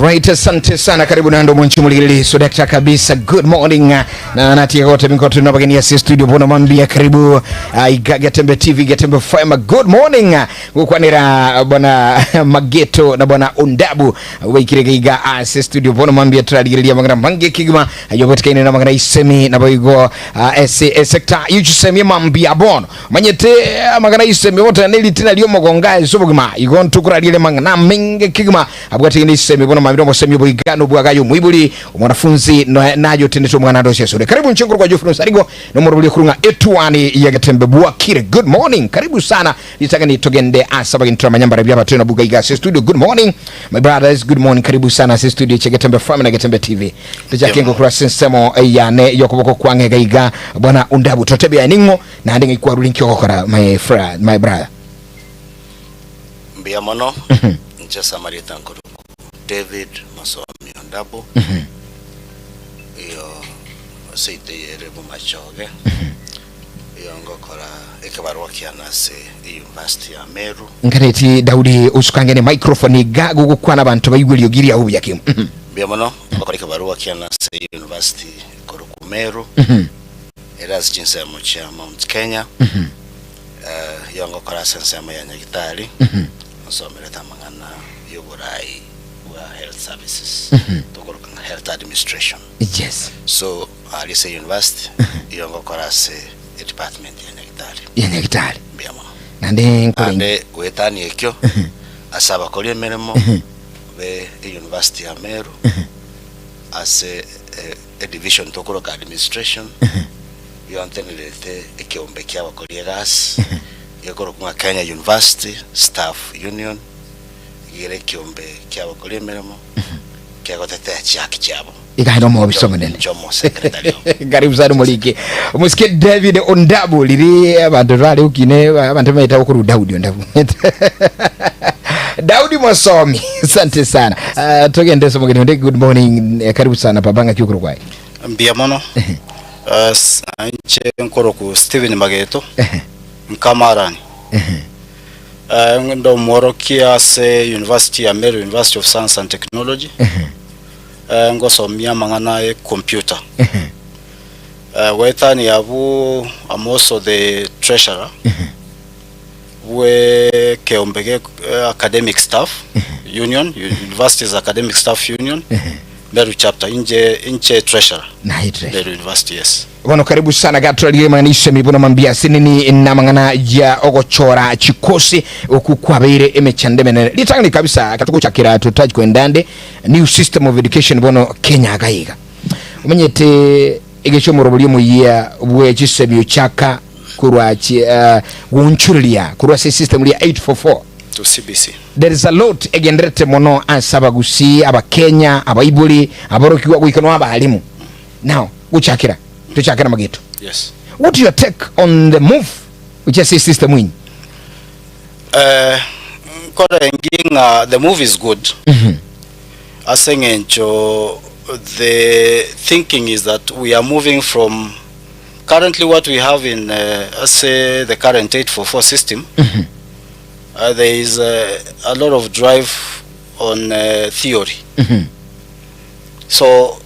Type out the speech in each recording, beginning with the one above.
Right, asante sana, karibu na ndo mwenchumulili sodakta kabisa. Good morning na natia kote mikoto na bagani ya studio bona mambia karibu Getembe TV, Getembe FM. Good morning kukwanira bwana Mageto na bwana Ondabu wikirega studio bona mambia tradigilia magana mange kigma ayobotka na magana isemi na boigo sector yusemi mambia bono manyete magana isemi wota nelitina liyo magonga sobugma igon tukuralile magana minge kigma abwati ni semi bona mamiromo semi boigano bwagayo mwibuli mwanafunzi nayo tendeto mwana ndoshe sore. Karibu nchenguru kwa Geoffrey Onsarigo na murubuli kurunga Etwani ya Getembe Buakire. Good morning, karibu sana. Nitaka ni togende asaba gintra manyamba rabia batuna bugaiga studio. Good morning my brothers, good morning, karibu sana studio cha Getembe FM na Getembe TV. Tujakengo kwa sensemo ya ne yokoboko kwange gaiga bwana Ondabu totebe ya ningo na ndenge kwa rulinki yokokora my friend, my brother mbia mono nchesa marita nkuru David Masomi Ondabu iyo seite yerebo machoge iyo ngokora Kebacha kianase University ya Meru nkareti Daudi usukangene microphone gago gukwana abantu bayigweliyo giri aho byakimu mbia mono ngokora Kebacha kianase University koruku Meru eras jinsa mocha Mount Kenya iyo ngokora sense ya Nyagitari nsomere tamangana yoburai health services to go health administration. Yes. So Alisa University yongo korase department ya Nyagitari biamo nande wetani ekyo asaba koli meremo be University ya Meru as a division to go administration yontenelete ekiombe kya bakoli gas yokoro kwa Kenya University Staff Union gire kiombe kya bakoli meremo kya gotetea chaki chabo igahino mo bisomene chomo secretary karibu sana mulike musikie David Ondabu liri abantu rali ukine abantu maita okuru Daudi Ondabu Daudi Masomi asante sana togende somo gende. Good morning, karibu sana pabanga kyukuru kwai mbia mono nche nkoro ku Steven Mageto mkamarani ndo mworokia se University ya Meru, University of Science and Technology ngosomia mangana computer wetani yabu I'm also the treasurer we keombege academic staff union, University's academic staff union Meru chapter inche treasurer na Meru University. Yes. Wano karibu sana gatrali manisha mibuna mambia sinini na mangana ya ogochora chikosi okukwabire emechandemene litangani kabisa katuko chakira tutaji kwendande new system of education bono Kenya agaiga umenyete egecho morobuli mu year bwe chisebyo chaka kurwachi gunchulia kurwa system ya 844 to CBC. There is a lot egendrete mono ansabagusi aba Kenya abaibuli aborokiwa kuikanwa abalimu now uchakira tuchakira Mageto. Yes. What do you take on the move which is system win? The move is good. Asengencho the thinking is that we are moving from currently what we have in say the current 844 system. There is a lot of drive on theory. So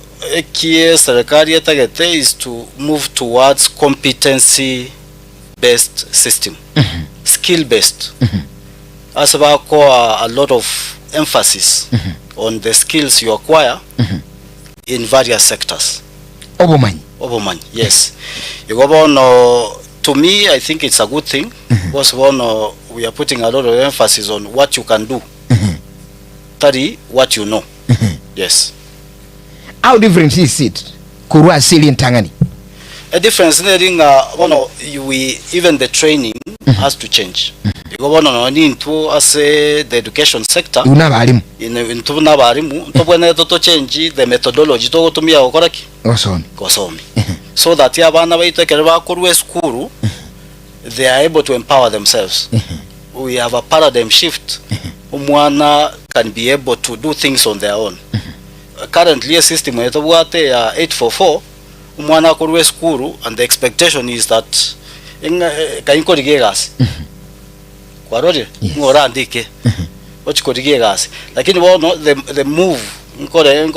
serikali yatagete is to move towards competency based system, skill based. Asabako a lot of emphasis on the skills you acquire in various sectors. Oboman, yes. To me, I think it's a good thing because we are putting a lot of emphasis on what you can do, study what you know. Yes. How different is it? Kurwa asili ntangani. A difference even the training has to change. Because the education sector unabalimu to change the methodology to tumia okoraki kosomi so that abana baitekera kurwe school they are able to empower themselves. We have a paradigm shift. Umwana can be able to do things on their own. currently a system etobwate ya 844 umwana akorwe skuru, and the expectation is that kainkorigie gasi kwarore ngora andike ochikorigie gasi, lakini wono the move nkore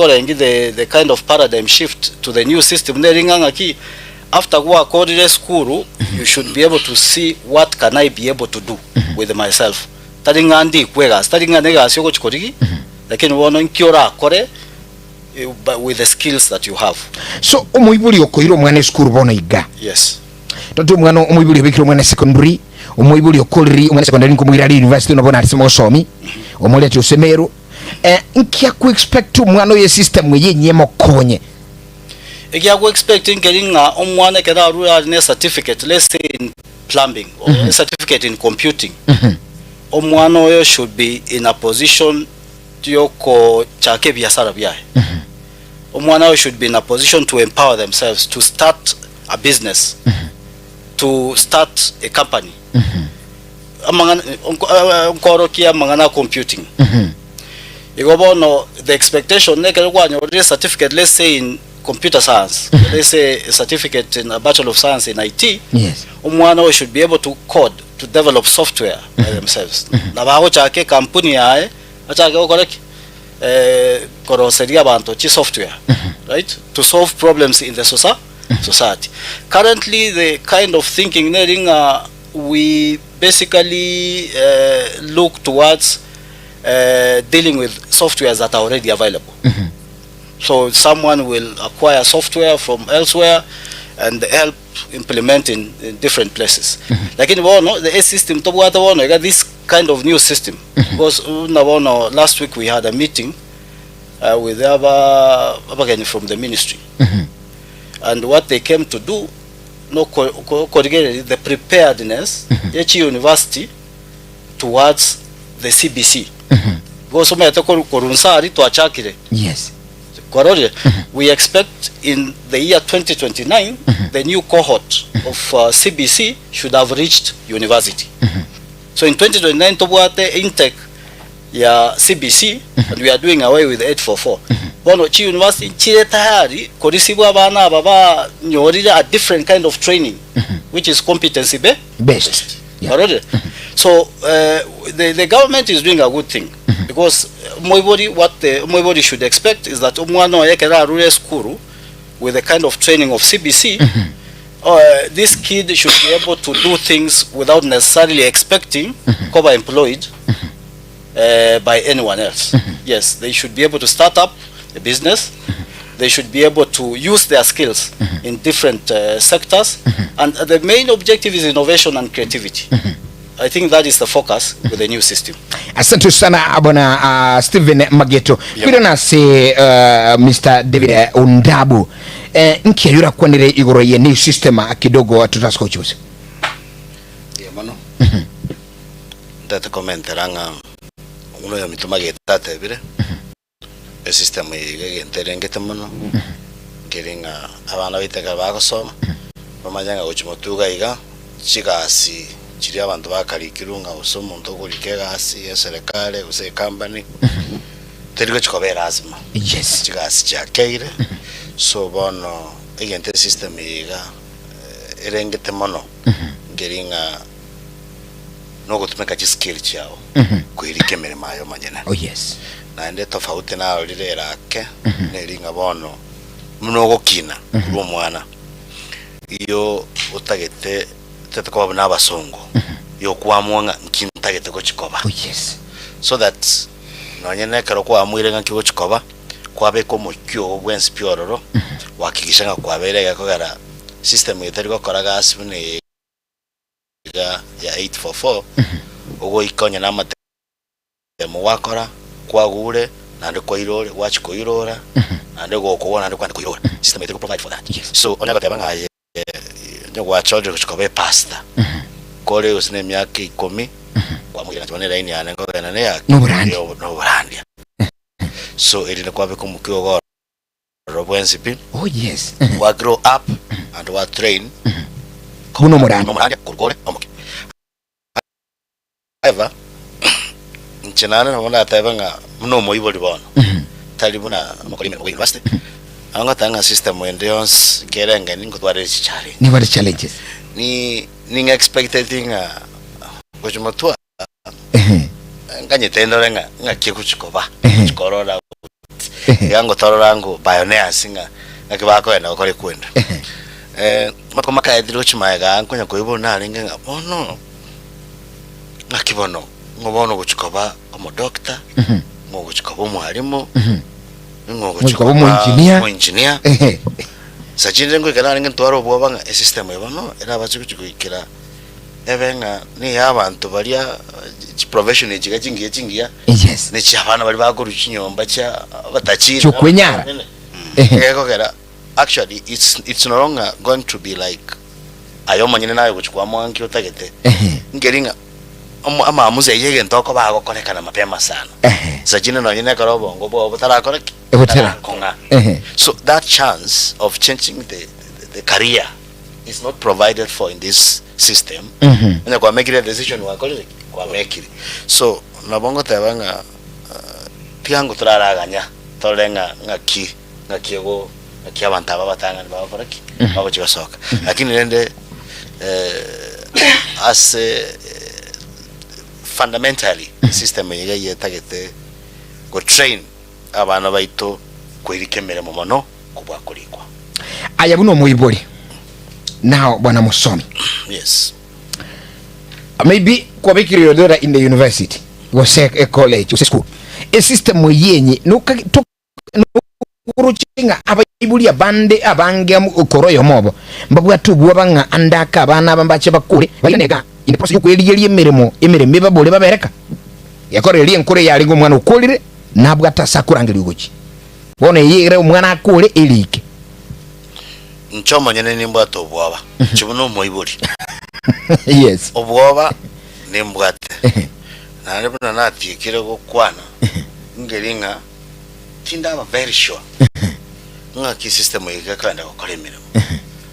the kind of paradigm shift to the new system neringanga ki after kwa korire skuru you should be able to see what can I be able to do with myself taringandi kwega taringane gasi okochikorigi, lakini wono nkiora kore with the skills that you have. So umuibuli okoiro mwana skuru bono iga. Yes. Tonto mwana umuibuli bikiro mwana secondary, umuibuli okoliri mwana secondary nkumwira university no bona alisema osomi omuleti usemero nkia ku expect mwana ye system yenye mokonye egia ku expecting getting omwana kera rural ne certificate, let's say in plumbing or a certificate in computing. Omwana oyo should be in a position yoko chake biashara byae. Omwana oyo should be in a position to empower themselves to start a business, to start a company. Amangana onkorokia mangana computing. Igobono the expectation nekere kwa nyorire certificate, let's say in computer science, let's say a certificate in a Bachelor of Science in IT. Yes. Omwana should be able to code, to develop software by themselves. Na baho chake kampuni yae achake okoreki koroseria bantu chi software, right, to solve problems in the society. Currently the kind of thinking we basically look towards dealing with softwares that are already available. So someone will acquire software from elsewhere and help implement in different places. Like in the A system, got this kind of new system. Because last week we had a meeting with from the ministry. And what they came to do, the preparedness, each university towards the CBC. Yes. We expect in the year 2029 the new cohort of CBC should have reached university. So in 2029 tobuate intake ya CBC and we are doing away with 844. Bono chi university chire tayari korisibu abana baba nyorira a different kind of training which is competency based. Yeah. So the government is doing a good thing. Because what Moibori should expect is that umwana yekera rure skuru with the kind of training of CBC, this kid should be able to do things without necessarily expecting to be employed by anyone else. Yes, they should be able to start up a business. They should be able to use their skills in different sectors, and the main objective is innovation and creativity. I think that is the focus with the new system. Asante sana abona Steven Mageto. Bila na se Mr. David Undabu. Nkiyura kwanire igoro ye new system kidogo tutasko chuzi. Yeah, mano. Data comment ranga uno ya mituma getate bire. E system ye nterengete mano. Geringa abana biteka bakosoma. Bamajanga uchimotuga iga chigasi chiri abantu bakarikirunga usomo ntogurike gasi ya serikali use company teriko chikobera azima. Yes. Chigasi chakeire. So bono egente system iga erengete mono geringa no gutumeka chi skill chao kuirike mirimo ayo manyene. Oh yes. Na ende tofauti na olirera ke neringa bono muno gukina kuwo mwana iyo utagete tetako abana basongo yo kwamwanga nkintagete ko chikoba. Oh yes. So that nonyene karo kwa amwire nka kigo chikoba kwabe ko mukyo bwensi piororo wakikisha nga kwabere yakogara system yeteriko koraga asibune ya 844 ogo ikonya na mate mu wakora kwagure nande ko irore wachiko irora nande go kubona nande kwande ko irora system yeteriko provide for that. Yes. So onaka tabanga nyogo children chikobe pasta kole usine myaka 10 kwa mwira tone line yana ngogana ne ya no brand. So it is kwabe kumukyo go robwensi pi. Oh yes. We grow up and we train Kuno murandi kurgore omuke. However, nchenana na wona tabanga mno moyiboli bono talibuna makolime ko university anga tanga system wende ons kerenga ningo tware challenge ni what challenges ni expecting kuchimotua nganye tendorenga ngake kuchikoba chikorora yango tororango pioneers ngakibako enda okore kwenda makoma ediro chimaega ankonya koibona alinga bono ngakibono ngobono kuchikoba omo doctor ngo kuchikoba mwalimu ngo kuchikoba mu engineer sajinde ngo ikana alinga twaro bwabanga system ebono era bachukuchikira ebenga ni abantu balia professional jingia yes ne chabana bali bakuru chinyomba cha batachira chukwenyara kera actually it's no longer going to be like ayomanyine nayo kuchukwa mwanki utagete ngeringa ama amuze yege ntoko bago kolekana mapema sana sajina no nyine karobo ngobo butara koreki konga so that chance of changing the career is not provided for in this system and kwa make a decision wa koleki kwa make it so nabongo tabanga tiangu turaraganya tolenga ngakiego ngakiabanta babatanga babakoraki babo chigasoka lakini nende as fundamentally system yiga yetagete go train abana baito kwirikemere mu mono kubwa kulikwa ayabuno muibori now bwana musomi yes maybe kwa bikiri yodora in the university was a college was a school a system yenye no kuruchinga abayibulia bande abange mu koroyo mobo mbabwa tubu abanga andaka abana bambache bakure bayenega in process kweli emiremo babole babereka yakoreli enkure yali ngo mwana ukolire nabwo atasakurangiri ugochi bone yire umwana akure elike nchoma nyene nimba to bwaba chibuno moibuli yes obwoba nimbwate na lebona nati kire gukwana ngeringa tinda ba very sure nga ki system yiga kandi gukora imirimo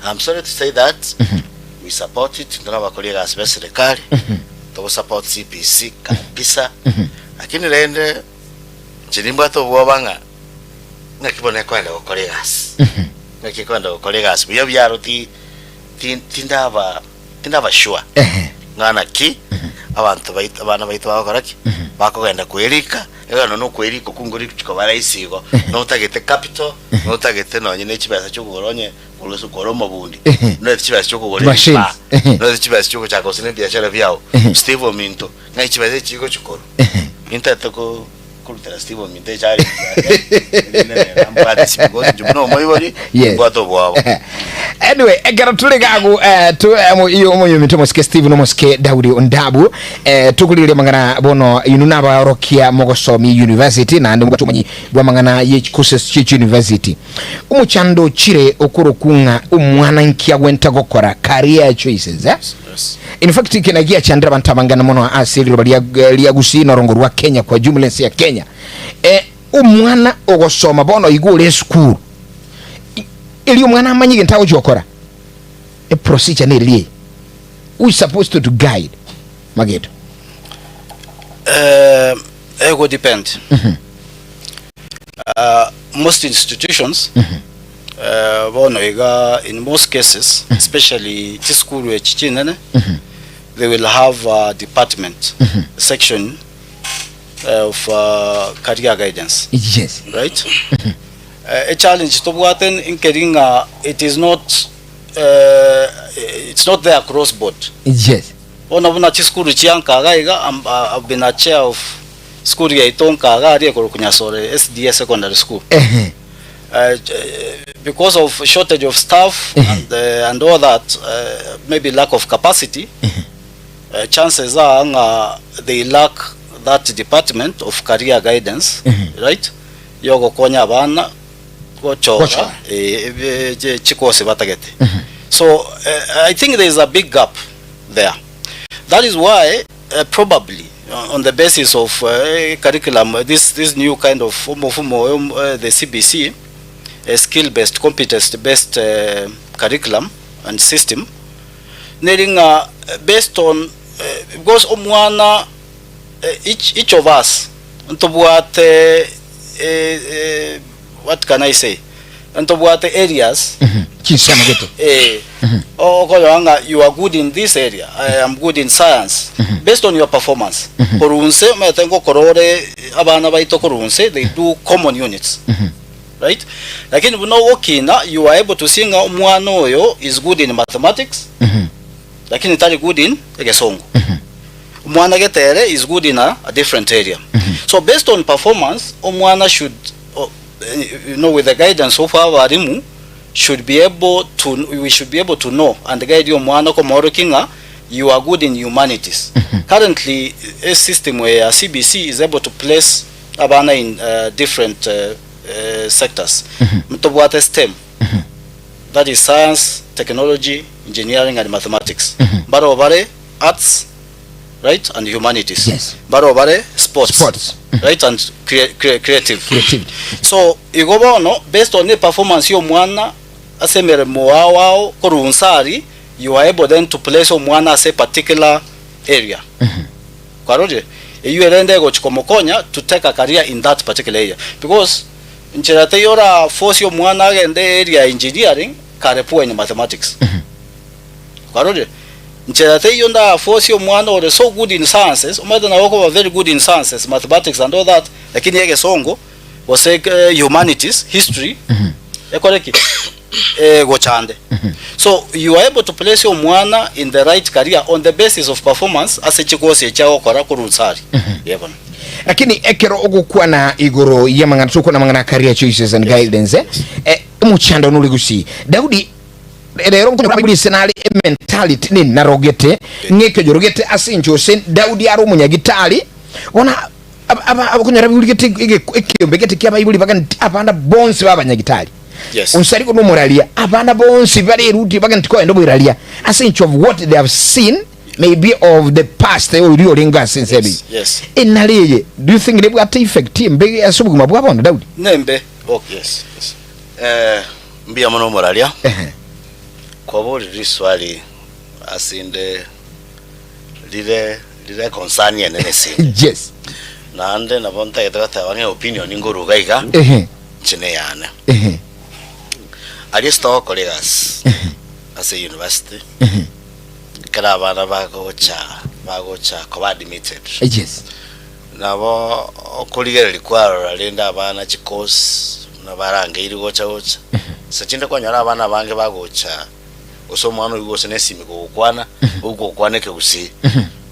I'm sorry to say that we support it ndona bakolera serikali to support CPC kabisa lakini rende chirimba to bwoba nga kibone kwenda gukora gas ngakikwenda gukora gas byo byaro tinda ba sure ngana ki abantu baita abana baita bakoraki bakogenda kwirika egano no kwirika kunguri kikobara isigo no tagete capital no tagete no nyine kibasa cyo kugoronye urusu koromo bundi no kibasa cyo kugorera no kibasa cyo kuchaka usine biashara byao Steve Minto ngai kibasa cyo kukoro intatako kulutera Steve Minto cyari ambati sibigo jubuno moyibori ngwato bwabo anyway egara tulegago iyo moyo mitomo ske Steve no moske Daudi Ondabu tukulire mangana bono inuna ba rokia Mogosomi University na ndo tumanyi bwa mangana ye Kisii University umuchando chire okurukunga umwana nkia gwenta gokora career choices in fact kinagia chandra bantabangana mono asili bali gusi no rongo rwa Kenya kwa jumla ya Kenya umwana ogosoma bono igure school ili umwana amanyige ntawo jokora a procedure nearly we supposed to guide mageto ego depend most institutions bono ega in most cases especially this school which chinene they will have a department section of career guidance yes right a challenge to what in Keringa it's not there across board yes ona school chianka gaiga I've been a chair of school ya itonka gari ko kunyasore SDS secondary school because of shortage of staff and all that maybe lack of capacity chances are they lack that department of career guidance right yogo konya bana gochora chikose batagete so I think there is a big gap there. That is why probably on the basis of curriculum this new kind of the CBC skill based competence based curriculum and system needing based on because omwana each of us ntobwate what can I say? And what areas? You are good in this area. I am good in science. Based on your performance. They do common units. Right? Like in you are able to sing Mwano is good in mathematics. Like in Italy good in Egesongo. Mwana Getere is good in a different area. So based on performance, Omwana should with the guidance of our Rimu, we should be able to know and guide you Mwana Komoro Kinga, you are good in humanities. Currently, a system where CBC is able to place Abana in different sectors. Mtobuate STEM. That is science, technology, engineering, and mathematics. Barobare, arts, right, and humanities. Yes. Barobare, sports. Right, and creative. So, based on the performance you mwana asemere moawao korunsari, you are able then to place mwana as a particular area. Kwaroje, you erende go chikomokonya to take a career in that particular area because ncherate yora force yo mwana in the area engineering karepo in mathematics. Kwaroje, ncherate yonda force yo mwana or so good in sciences, umada na wako very good in sciences, mathematics and all that, lakini yege songo was humanities, history. Ekoreki go chande. So you are able to place your mwana in the right career on the basis of performance as a chikose chao kora kurunsari. Yebona. Lakini ekero ogukuwa na igoro yamangana tuko na mangana career choices and guidance umuchanda nuligusi Daudi rero mtu senali mentality ni narogete ngeke jorogete asincho sen Daudi aro munyagitali ona abakunyara bibuligete ekiyombe kyaba ibuli bagani abana bonse babanyagitali. Yes. Onsarigo no moralia abana bonse bali ruti bagani tiko endo moralia asincho of what they have seen maybe of the past they will linga since yes. Enaliye do you think they will effect mbe asubuguma bwabona Daudi nembe yes mbia mono moralia kwa boli riswali asinde lile concern ya nenesi. Yes. Na ande na bonta yatata wange opinion ngoro gaiga chine yana alisto colleagues as a university kala bana bagocha ko admitted. Yes. Na bo okoligera likwaro alenda bana chikos na barange iri gocha sachinda kwanyara bana bange bagocha osomwana ugose nesimi ko kwana uko kwaneke gusi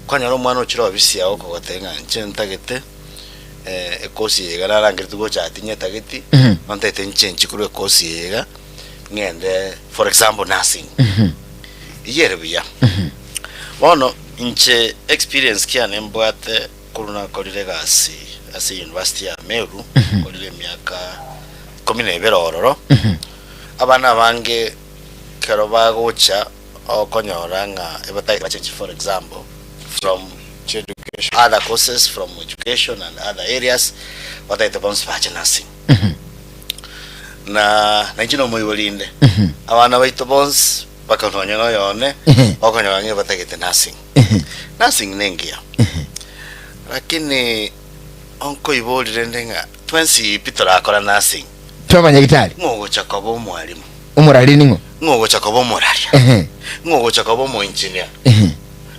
kwanyara umwana ukiro wabisi yawo ko gatenga ntagete ekosi yega narangire tugo chatinye tageti mantete nchenchi kuri ekosi yega ngende for example nursing yerebiya bono inche experience kiane mbwate kuruna kolile gasi ase university ya Meru kolile miaka 10 ororo abana bange kero bagocha okonyoranga ebatai bachenji for example from education, other courses from education and other areas what I bounce back nursing. Na njino moyolinde abana baito bounce bakanonyo yone okonyorange batagete nursing. Nursing nengia lakini onko iboli rendenga twensi pitora akora nursing twabanya gitali ngogo chakobo mwalimu umurali ningo ngogo chakobo murali ngogo chakobo mo engineer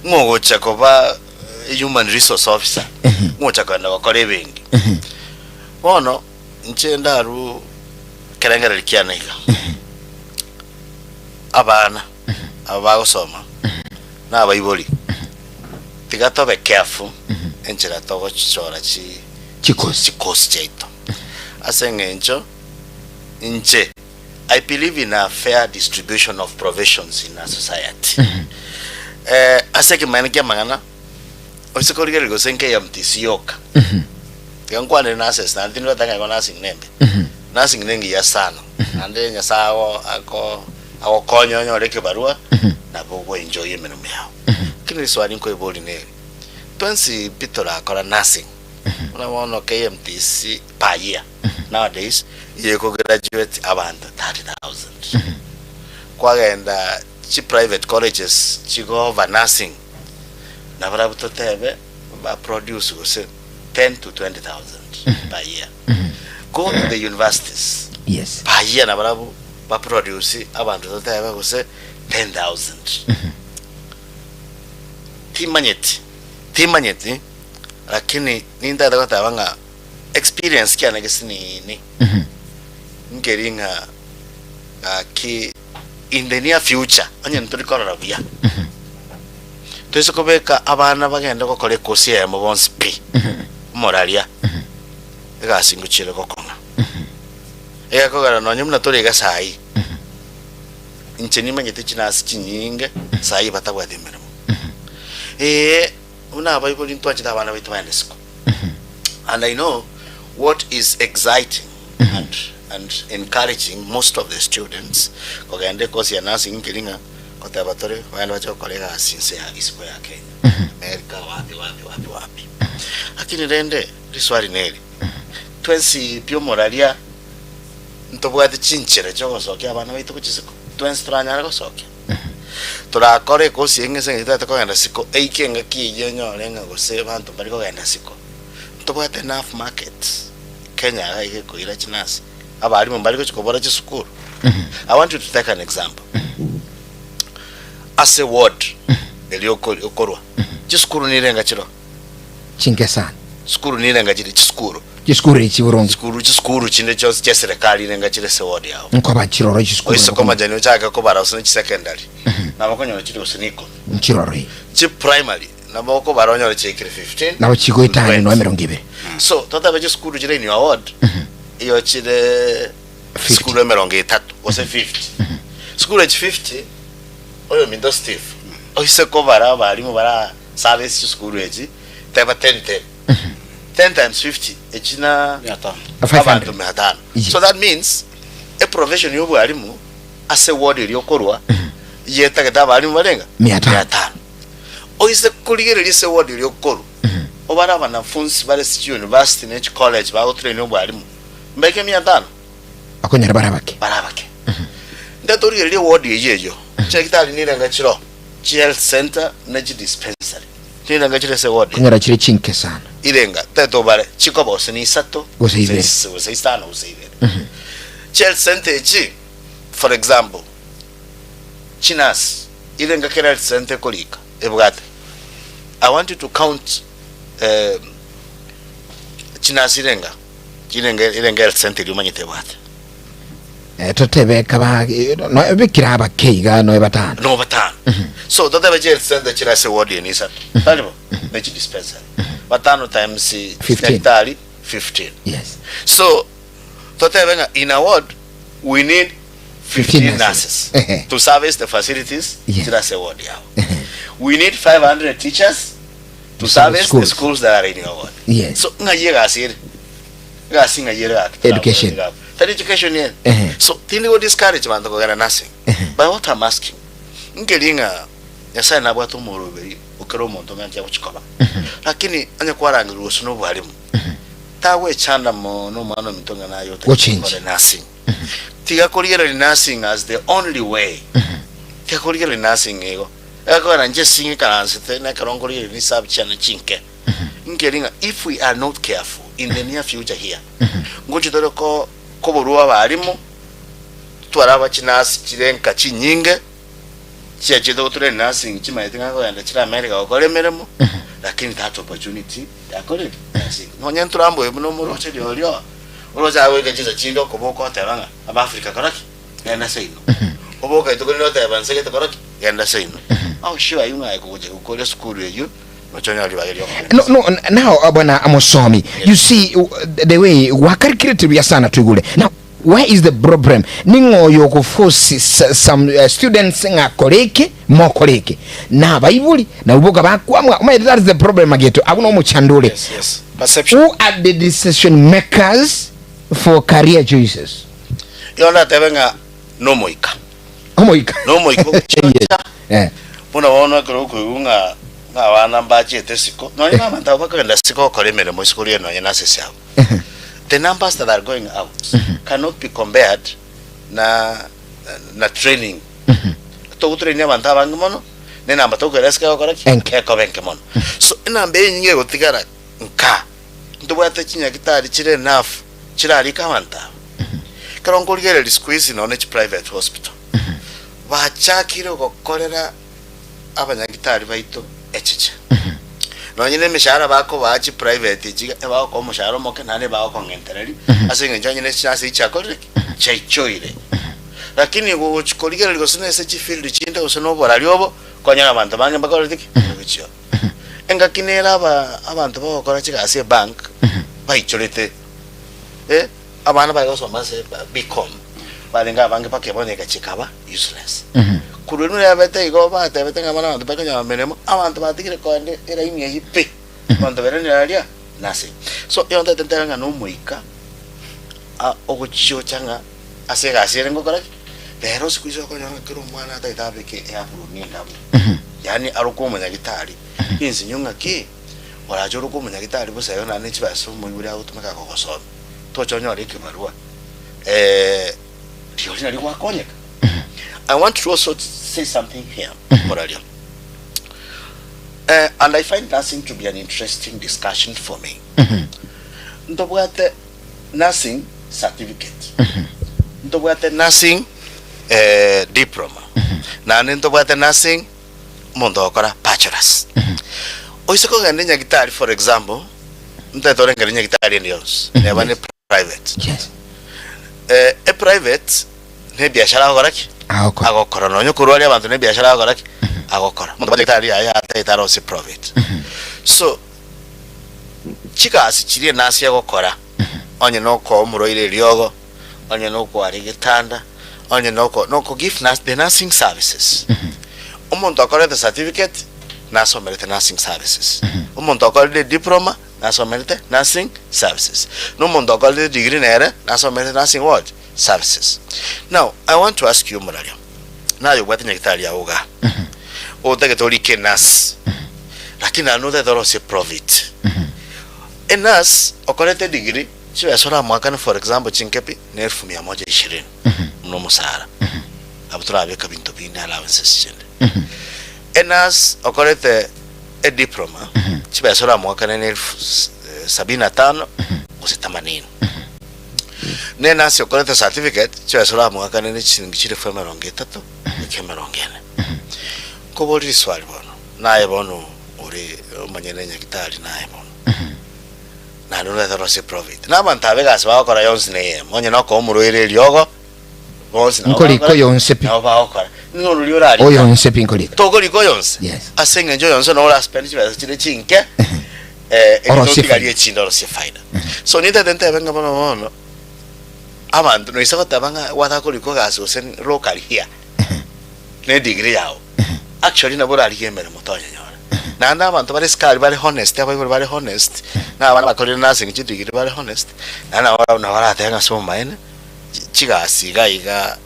ngogo chakoba human resource officer ngogo chakanda bakore bengi bono nchenda ru kerengera likiana iga abana abagosoma na abayiboli tigato be careful enchera togo chichora chikosi chaito asengencho inche I believe in a fair distribution of provisions in a society. Aseki manike mangana osikoriga ligo senke ya mtisioka yankwane nurses na ndino tanga ko nursing nembe nursing nengi ya sana ande nya sawo ako konyo nyoreke barua na bogo enjoy menum yao kini swali nko iboli ne twensi pitora akora nursing una wono KMTC per year nowadays you go graduate abantu 30,000 kwagenda chi private colleges chigo over nursing na barabuto tebe ba produce go 10 to 20,000 per year go to the universities. Yes. Paya na barabu ba produce abantu totaba kuse 10,000. Timanyeti lakini ninda dakota banga experience kiana gesini ni ngeringa ki in the near future anya nturikora rabia twese kobeka abana bagenda gukora kosi ya mubonsi p moralia egasinguchire gokona kogara no nyumna toriga sai incheni manyete chinasi chinyinge sai batagwa demeramo una bible into achita abana bitu banesiko. And I know what is exciting and encouraging most of the students kogende kosi ya nasi nkiringa kotabatore bana bacho kolega sinse ya isiko ya Kenya America wapi lakini rende riswari neri twensi pio moralia ntobwate chinchire chogo sokia abana bitu kuchisiko twensi tranyara go sokia turakore kosi engese ngita kogenda siko eikenga kiyenyo lenga gose bantu bari kogenda siko tobwate enough market Kenya aige koira chinasi abari mu bari kuchikobora chisukuru. I want you to take an example. As a ward eliokorwa chisukuru nirenga chiro Chinkesana sukuru nirenga chiri chisukuru ichiburongo chisukuru chinde chose cha serikali nirenga chire se ward yao nko bachiroro chisukuru oiso koma jani chaka ko bara usini secondary na bakonyo chiri usiniko nchiroro chi primary na bako baronyo chikire 15 na chiko itani no 20. So tota be chisukuru chire ni award iyo chire skulu emeronge 3 ose 50 skulu 50 oyo mindo Steve oise ko bara bali mu bara service skulu eji teba 10 times 50 echina 500. So that means a profession yobu alimu ase ward iliyokorwa yeta keta bali mu barenga 500 oise kuligere lise ward iliyokorwa obara banafunzi bale si university ne college ba train yobu alimu mbeke 500 akonyara barabake ndatori ile ward yeyo chekitali nirenga chiro health center na dispensary nirenga chire se ward konyara chire chinkesana irenga teto bare chiko bose ni sato ose istana health center chi for example chinas irenga health center kolika ebugate I want you to count chinas irenga health center yumanyite bwate totebe kaba no bikira abakeiga no batano so totebe health center chira se ward ni sato talibo na dispensary batano times 15. Yes. So totebe in a ward we need 15 nurses to service the facilities chira se ward yao. We need 500 teachers to service the schools that are in your ward. Yes. So ngayega asir gasinga yera education. That education yen. So tindi wo discouragement ko gara nursing. But what I'm asking ngelinga yasa na bwatu moroberi ukero muntu nganja kuchikoba lakini anya kwarangira usuno bwalimu tawe chanda mo no mwana mitonga nayo te nursing tiga koliyera nursing as the only way tiga koliyera nursing ego akora nje singi karanse na karongoliyera ni sabchana chinke ngelinga if we are not careful in the near future here ngochi dore ko boruwa balimu twaraba chinasi chirenka chinyinge chiachido tule nursing chimayetinga ko yanda chira America okolemeremo lakini that opportunity yakole nursing no nyanturambo ebuno muroche lyo uroza weke chiza chindo koboko tabanga aba Africa karaki yanda seino oboka itokolino tabanse ke karaki yanda seino au shiwa yunga ekuje ukole school yeyo no now abana amosomi you see the way wakari creative ya sana tugule now where is the problem ningo yoko force some students nga koleke mo koleke na baibuli na uboka bakwamwa that is the problem ageto abuno mu chandule. Yes perception. Who are the decision makers for career choices? Yona tebenga no moika bona wona ko unga wana mbaje tesiko no ina manta bakenda siko kolemere mo sikuri no yana sesao. The numbers that are going out cannot be compared na training to training manta bangono ne namba to kereska koraki eko benkemono so ina mbe nyinge gotigara nka ndo bwata chinya kitari chire enough chirali kawanta karongoligere squeeze no net private hospital bachakire gokorera abanyagitari baito echiche no nyine mishara bako bachi private jiga bako mushara moke nane bako ngentereri asinge nyine chase ichakore chaichoire lakini gochikoligere ligosene se field chinda usono boraliobo konya abantu bange bakore tiki bicho engakinera abantu bakora chigase bank baichorete abana bayosoma se become balenga bange pakeboneka chikaba useless kurunu yabete igo batebete ngamana abantu bakanya menemo abantu batigire konde era imi yipe abantu berene alia nasi so yonda tentanga no muika ogochicho changa asega asire ngokora pero sikuizo konya kiro mwana ataitabe ke ya furuninda yani aruko munyagitari inzi nyunga ki warajo ko munyagitari busa yona ne chibaso muyuri autumaka kokosoma tochonyo reke barua tiorina ri wakonyeka. I want to also say something here, Moralia. And I find nursing to be an interesting discussion for me. Ndobwate nursing certificate. Ndobwate nursing diploma. Na ndobwate nursing mondokora bachelor's. Oisoko gande nyagitari for example, mtatore ngari nyagitari ndios. Nebane private. Yes. A private ne biashara agoraki. Agokora no nyokuru ali abantu ne biashara agoraki. Agokora. Muntu bagitari aya atayitaro si profit. So chika asichirie nasi agokora. Onye noko muroire ryogo. Onye noko ari gitanda. Onye noko give nas the nursing services. Umuntu akora the certificate naso merite nursing services. Umuntu akora the diploma naso merite nursing services. No umuntu akora the degree nere naso merite nursing what services. Now I want to ask you Muralia. Now you wete nyakitali ya uga. Otage tori ke nas. Lakini another doro se profit. A nurse okorete degree chiwe sora mwaka for example chinkepi na 1120 mno musara. Abutura abeka bintu bine allowances chinde. A nurse okorete a diploma chiwe sora mwaka na 75 80. Ne nurse okorete certificate chiwe sora mwaka na chingichire fema rongetatu kemerongene. Kobori swali bono naye bono uri manyene nyakitali naye bono na nuna daro se profit na bantabe gas ba okora yonse ne monye no ko muruire lyogo bonse na nkoli ko yonse pi na ba okora no ruriora ali o yonse pi nkoli to ko liko yonse yes asenga njo yonse no la spend chiba chire chinke eno tigali chindo se faida so nita dente venga bono abantu no isako tabanga wata ko liko gas osen local here ne degree yao actually na bora aliyemere mutonya nyora na anda abantu bari skali bari honest aba bari honest na abana bakore nursing chidigiri bari honest na wala tenga so maene chiga siga iga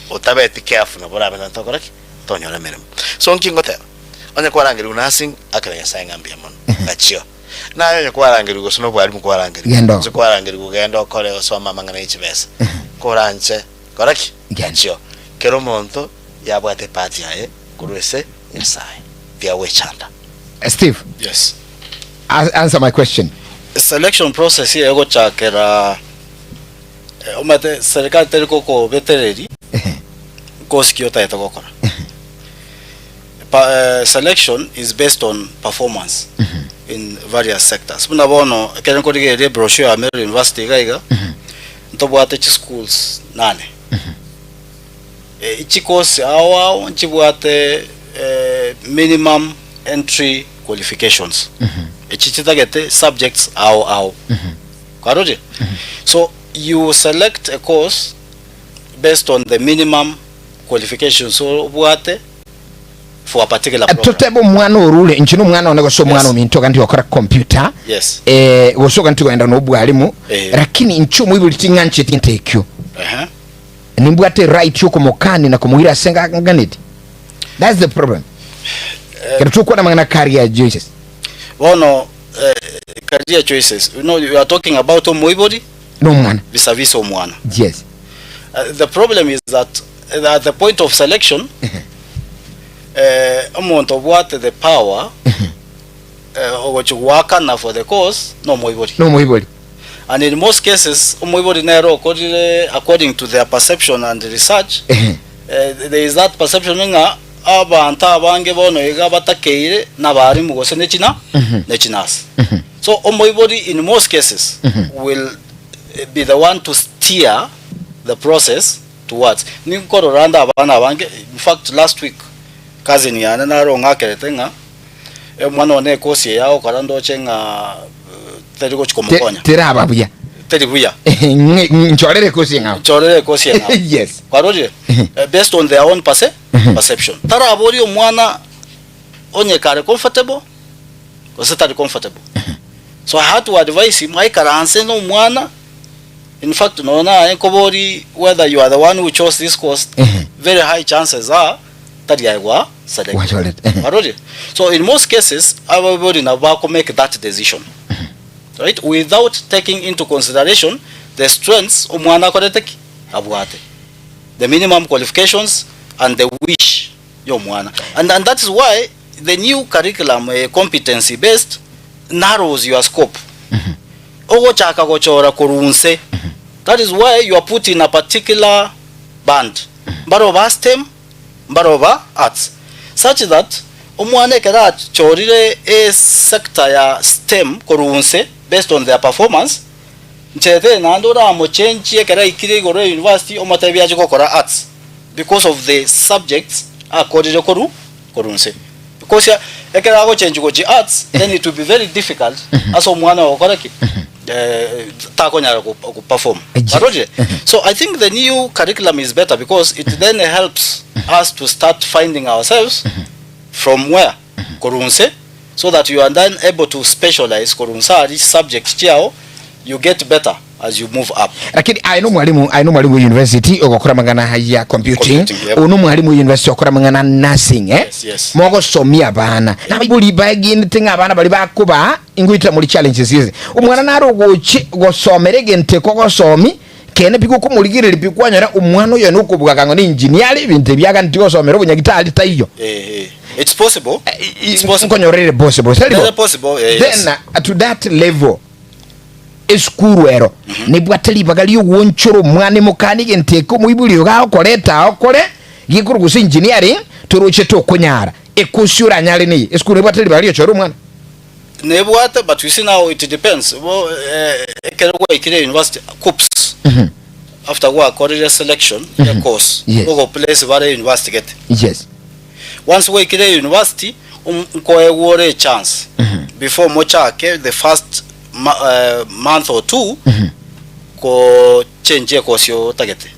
otabeti careful na bora bana tokoraki tonyora meremo so nkingote onye kwarangiri nursing akrenya sayanga mbiyamon achio na yo kwarangiri go sono bwari mukwarangiri so kwarangiri go gendo kore osoma mangana ichibesa koranche koraki achio kero monto yabwate party yae kurese inside via wechanda. Steve, yes, answer my question. The selection process here go chakera omate serikali teliko ko vetereri koski ota etokora. Selection is based on performance in various sectors. Muna bono keren ko dige brochure ya Meru University gaiga ntobwate chi schools nane. Ichi course awa nchibwate minimum entry qualifications. Ichi chitagete subjects ao. Kwaroje? So you select a course based on the minimum qualifications so bwate for a particular program. Totebo mwana orule nchino mwana oneko so mwana omintoka ndi okora computer. Yes. Wosoka ntiko enda no bwalimu lakini nchumu ibuli tinganche tintekyo. Nimbwate right yuko mokani na kumuhira senga nganiti. That's the problem. Kerutuko na mangana career choices. Bono career choices. You know you are talking about omuibodi? No mwana. Vis-a-vis omwana. Yes. The problem is that at the point of selection omuntu obwate the power which work na for the course no muibodi. No muibodi. And in most cases, according to their perception and research, there is that perception nga abantu abange bono ega batakeire nabari mugose nechinas. So omoibori in most cases will be the one to steer the process towards. Ninkororanda abana abange. In fact, last week cousin yana naronga keretenga mwana one kosi yao karando chenga teriko chikomokonya. Teraba buya. Teribuya. Nchorere kosi ngao. Nchorere kosi ngao. Yes. Kwaroje based on their own perception. Tara abori omwana onye kare comfortable kose tari comfortable. So I had to advise him I karanse no mwana. In fact, naona enkobori whether you are the one who chose this course, very high chances are that you are selected. So in most cases, everybody na wako make that decision, right? Without taking into consideration the strengths of mwana koreteki abuate, the minimum qualifications and the wish yo mwana, and that is why the new curriculum, competency based, narrows your scope. Ogo chaka gochora kurunse. That is why you are put in a particular band. Barova STEM, Barova Arts. Such that umwane kera chorire a sector ya STEM korunse based on their performance. Nchete nandora mo change kera ikire gore university omatabia jiko kora arts because of the subjects according to korunse. Because ya ekera go change go arts, then it will be very difficult as umwana okoraki. Perform. So I think the new curriculum is better because it then helps us to start finding ourselves from where korunse, so that you are then able to specialize korunsa each subject chao, you get better as you move up. Lakini I know mwalimu university okora mangana haya computing, ono mwalimu university okora mangana nursing Yes. Mogo somia bana. Na buli bagi ntinga bana bali bakuba ingwita muri challenges hizi. Umwana naro gosomerege nteko gosomi kene piko kumuligire pikwanyara umwana yo nukubuga ngo ni engineer ibintu byaga ntiko somero bunyagitali tayo. It's possible. It's possible. Possible. Yes. Then to that level eskuru ero nibwatali bagali wonchoro mwane mukanike nteko muibuli yoga okoreta okore gikurugusa engineering turuche to kunyara ekusyura nyale ni eskuru bwatali bagali choro mwana nebwata, but you see now it depends. Ekerwa ikire university COOPS after work college selection the course go place vare university get. Yes. Once we ikire university ko ewore chance before mochake the first month or two ko change course yo tagete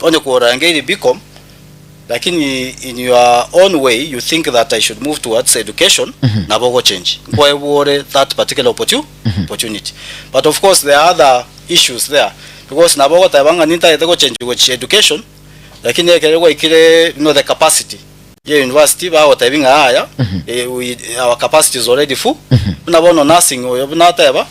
onye ko range become, lakini in your own way you think that I should move towards education na bogo change ko ewore that particular opportunity. But of course there are other issues there because na bogo tabanga ninta etego change with education, lakini ekerego ikire the capacity university ba otabinga haya our capacity is already full. Unabono nursing obunateba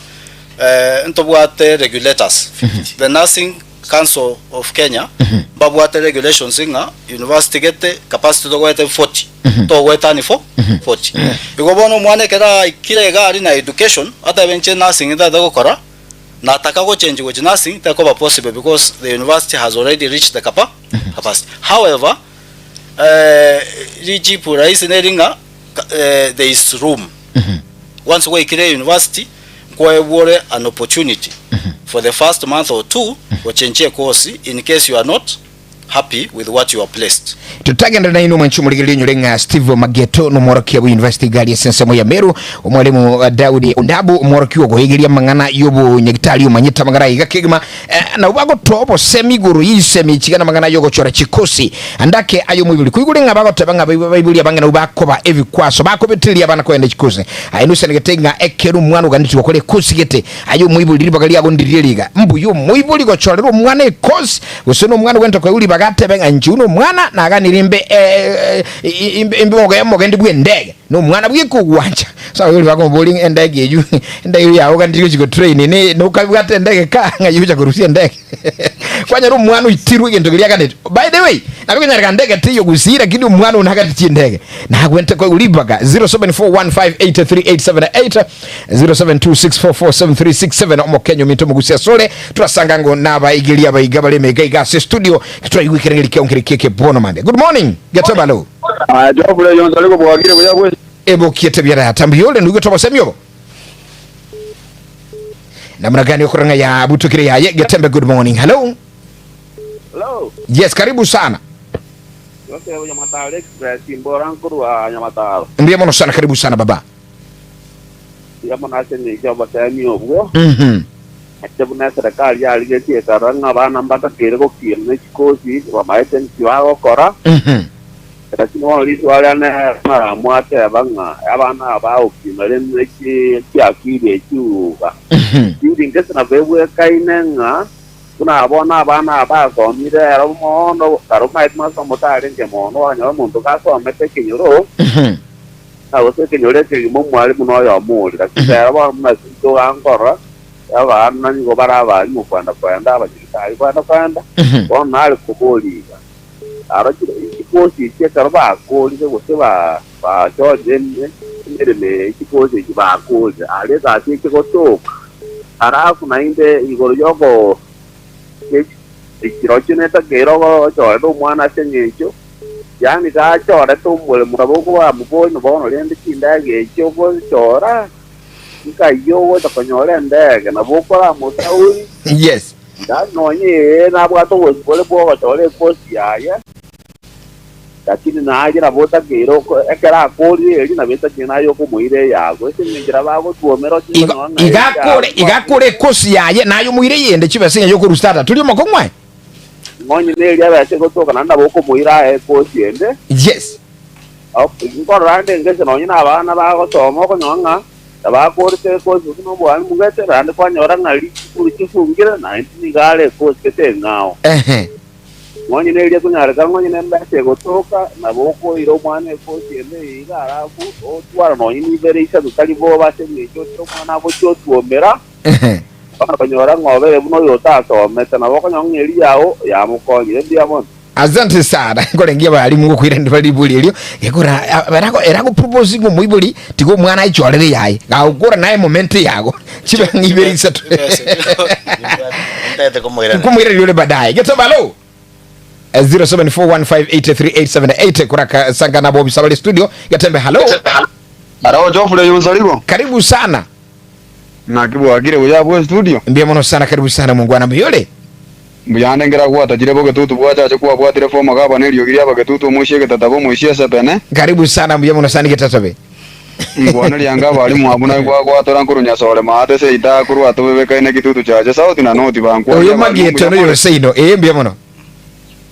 ntobwate regulators. The Nursing Council of Kenya babwate regulations inga university gete capacity to go 40 to go 40 bigobono mwane kera kile gari na education ata benche nursing ida go kora na taka go change go nursing ta ko possible because the university has already reached the capacity. However, there is room. Once we create university, go an opportunity for the first month or two for change a course in case you are not happy with what you are placed. Tutagenda na ino mwanchu muligili nyulenga Steve Mageto no mworokia bu University Gali Sensemo ya Meru umwalimu Daudi Undabu umworokia gohigilia mangana yobu nyagitali umanyita mangana igakigma na ubago tobo semiguru yisemi chigana mangana yogo chora chikosi andake ayo mwibuli kuigulenga bago tabanga baibuli abanga na ubakoba evi kwaso bako betili abana kwenda chikosi ainusa ngetenga ekeru mwana uganditi wakole kosi gete ayo mwibuli libagali ago ndiriliga mbu yu mwibuli gochorero mwana ikosi usono mwana wento kwa uli bagate benga nchuno mwana na agani rimbe imbe moga ndi bwe ndege no mwana bwikugwanja so yuli bako bowling endege yu ndege yawo kandi chiko train ne no kabwate ndege kanga yuja kurusia ndege kwanya ru mwana itiru gento gilia kanete by the way nakunyarika ndege tiyo gusira kidi mwana unakati ti ndege na kwente kwa ulibaga 0741583878 0726447367 omo Kenya mitomo gusia sole turasanga ngo naba igilia ba igabale mega igase studio kitwa iwikerengeli onkirikeke bono mande. Good morning Getembe lo Geoffrey Onsarigo bwagire buya bwe ebo kiete byara tambiyole ndugo toba semyo namna gani okuranga ya butukire ya Getembe. Good morning. Hello. Hello. Yes, karibu sana. Yote ya Nyamata Express Mborankuru wa Nyamata. Ndiye mono sana, karibu sana baba. Ya mona sene kwa tani obwo. Atebuna serikali aligeti karanga bana mbata kirego kirne chikosi wa maiten kiwao kora. Lakini wali wale na mara mwate abanga abana bao kimale neki kiakire chuba. Yudi ngese na bewe kainenga kuna abona abana abago mire aramono karuma itma somotare ngemono anyo muntu kaso amete kinyoro. Awose kinyore kirimo mwali muno ya muri lakini aba mnasinto ankora abana ngo baraba mu kwanda abakirikari kwanda bona ari kuboliga arakira ikikosi cyekarba akolize gose ba George ndere ikikosi kibakolize areza asike gotoka arafu nainde igoro yogo ikirochine gero chore do mwana senyecho yani ga chore to mure muraboko wa mubono bono lende kindage cyogo chora ikayo to konyore ndege na bokora mutauri. Yes. Nonye na bwato bole bo chore kosi yaya lakini na agira bota gero ekera koli eri na beta kinayo ko muire yago ese ngira bago tuomero kino igakore kosi yaye nayo muire yende kibese yo ko rustata tuli makomwe ngonye neri abase ko toka nanda boko muira kosi yende. Yes. Ngoro rande ngese nonye na abana bago tomo ko nyonga abakorete kosi no bwani mugete rande kwa nyora ngali kulikifungira na ntigale kosi kete ngao ngonye neri kunyarika ngonye nembase gotoka na boko iro mwana kosi yende igarafu o twara nonye ni bereisa tutali bo base ngecho to mwana bo cyo tuomera banyora ngobere buno yotato meta na boko nyongeri yawo yamukonye ndiamon. Asante sana ngolengia bali mungu kwirende bali buli elio yakora erako propose ngo muibuli tiko mwana ichorere yaye ngakora naye moment yago chibe ngiberisa tu ndete kumwira yule baadaye. Getembe lo 0741583878 kuraka sanga na Bobi Sabali studio. Getembe hello. Arao Geoffrey Onsarigo. Karibu sana. Na kibu agire buya bwe studio. Ndiye mono sana, karibu sana mungu ana mbiyole. Mbuyande ngera kwata jire boge tutu bwacha cyo kwa telefone magaba ne lyogiria bage tutu mushike tatabo mushie sepene. Karibu sana mbiye mono sana Getatabe. Mbwana lyanga bali mwabuna kwa tora nkurunya sole maate se ita kuru atobebe kaine kitutu chaje sauti na noti banku. Oyo magieto no yoseino mbiye mono.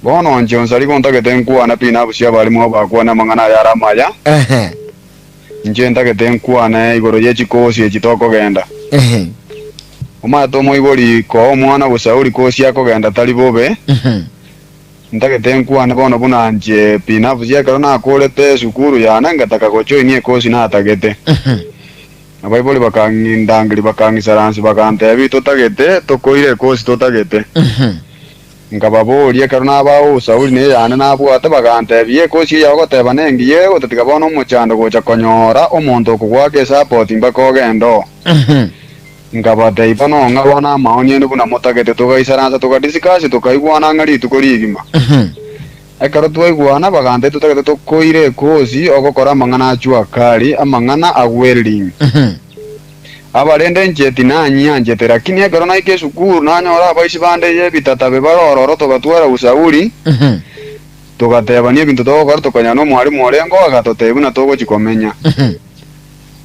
Bono nje Onsarigo ntagete nkuwa na pina bushia bali mwaba kwa na mangana ya ramaya. Nje ntagete nkuwa na igoro ye chikosi echitoko genda. Omato moiboli ko mwana busauri kosi yako genda tali bobe. Ntagete nkuwa na bono bunanje pina bushia kana akolete sukuru ya nanga takagocho ni kosi na atagete. Abaiboli bakangindangiri bakangisaransi bakante bito tagete tokoire kosi totagete. Ngababoli kana bawo sauri ne yana nabwate bakante biye kosi yago tebanengiye otatikabona omuchando gocha konyora omonto kugwake support mbako gendo. Ngabate ipano ngabona maoni ende buna motagete tugaisaranza tugadiscuss tukaigwana ngali tukorigima. Ekaro tuigwana bagante tutagete tukoire kosi ogokora mangana achua kali amangana agwelding. Abalende njeti nanya njete lakini ekaro naike sukuru nanyora abaisi bande ye bitatabe barororo tugatwara usauri. Tugatebanie bintu togokora tukanyano mwalimu orengo agatotebuna togo chikomenya.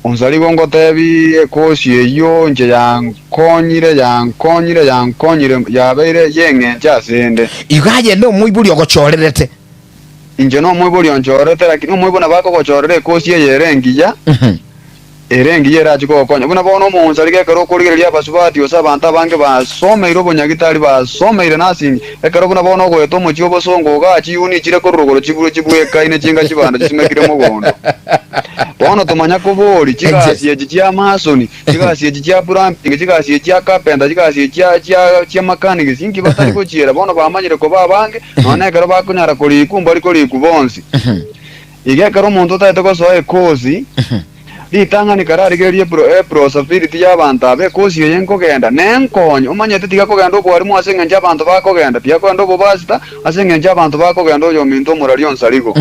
Onsarigo ngotebi ekosi eyo nje yankonyire yabeire yenge chasende igaje no muibuli ogochorerete inje no muibuli onchorete lakini muibona bako gochorere ekosi yerengiya erengi yera chiko konya buna bono monza lige karo kurigeria basubati osabanta bange basome iro bonyagitari basome ire nasi ekaro buna bono goeto mochi obosongo ga chiuni chire korogoro chibuye kaine chinga chibanda chisimekire mugondo bono tumanya kubori chigasiye chiya masoni chigasiye chiya plumbing chigasiye chiya carpenter chigasiye chiya mechanic singi batari kuchira bono bamanyire ko babange none karo bakunyara kuri kumba kuri kubonsi ige karo muntu taito ko soe kozi litanga ni karari gerie pro safety y'abantu abe kozi yenko genda nenkonyo umanyete tiga ko genda ko harimo asenga abantu bako genda tiga ko ndo bobasta asenga abantu bako genda yo minto murari Onsarigo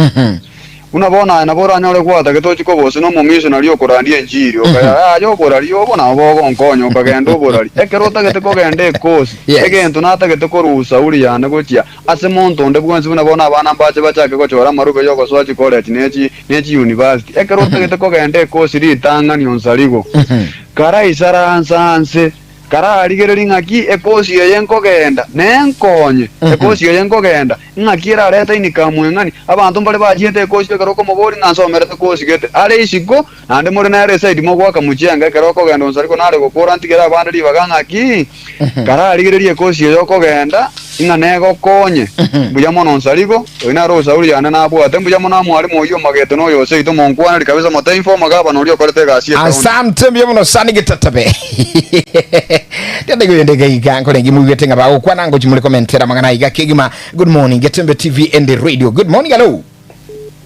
unabona nabora nyore kwata getochi ko bose no mumisho naliyo korandie njiri okaya yo korari yo bona bogo nkonyo kagenda borari ekerota gete ko genda kozi egento nata gete ko rusa uri yana gochia ase monto nde bwanzi unabona abana mbache bachake ko chora marube yo ko swachi college nechi university ekerota gete ko genda kozi litanga ni Onsarigo kara isaransanse kara aligereri ngaki ekosi yenko genda nenkonye ekosi yenko genda ngakira leta inikamwengani abantu mbale bajete ekosi karoko mobori nansomera ekosi gete ale isiko ande muri na side mo gwaka muchenga karoko genda Onsarigo nale gukora ntigera abandi libagangaki kara aligereri ekosi yoko genda nego konye buya mono Onsarigo ina rosa uri yana nabo atembuya mono mwalimu uyo mageto no yose ito monkwana kabisa moto informa gaba no lyo kolete gasi asante mbya mono sani Getembe Tende guyendega igango lengi mugetenga ba okwana ngo chimule commentera mangana iga kigima. Good morning Getembe TV and the radio. Good morning hello.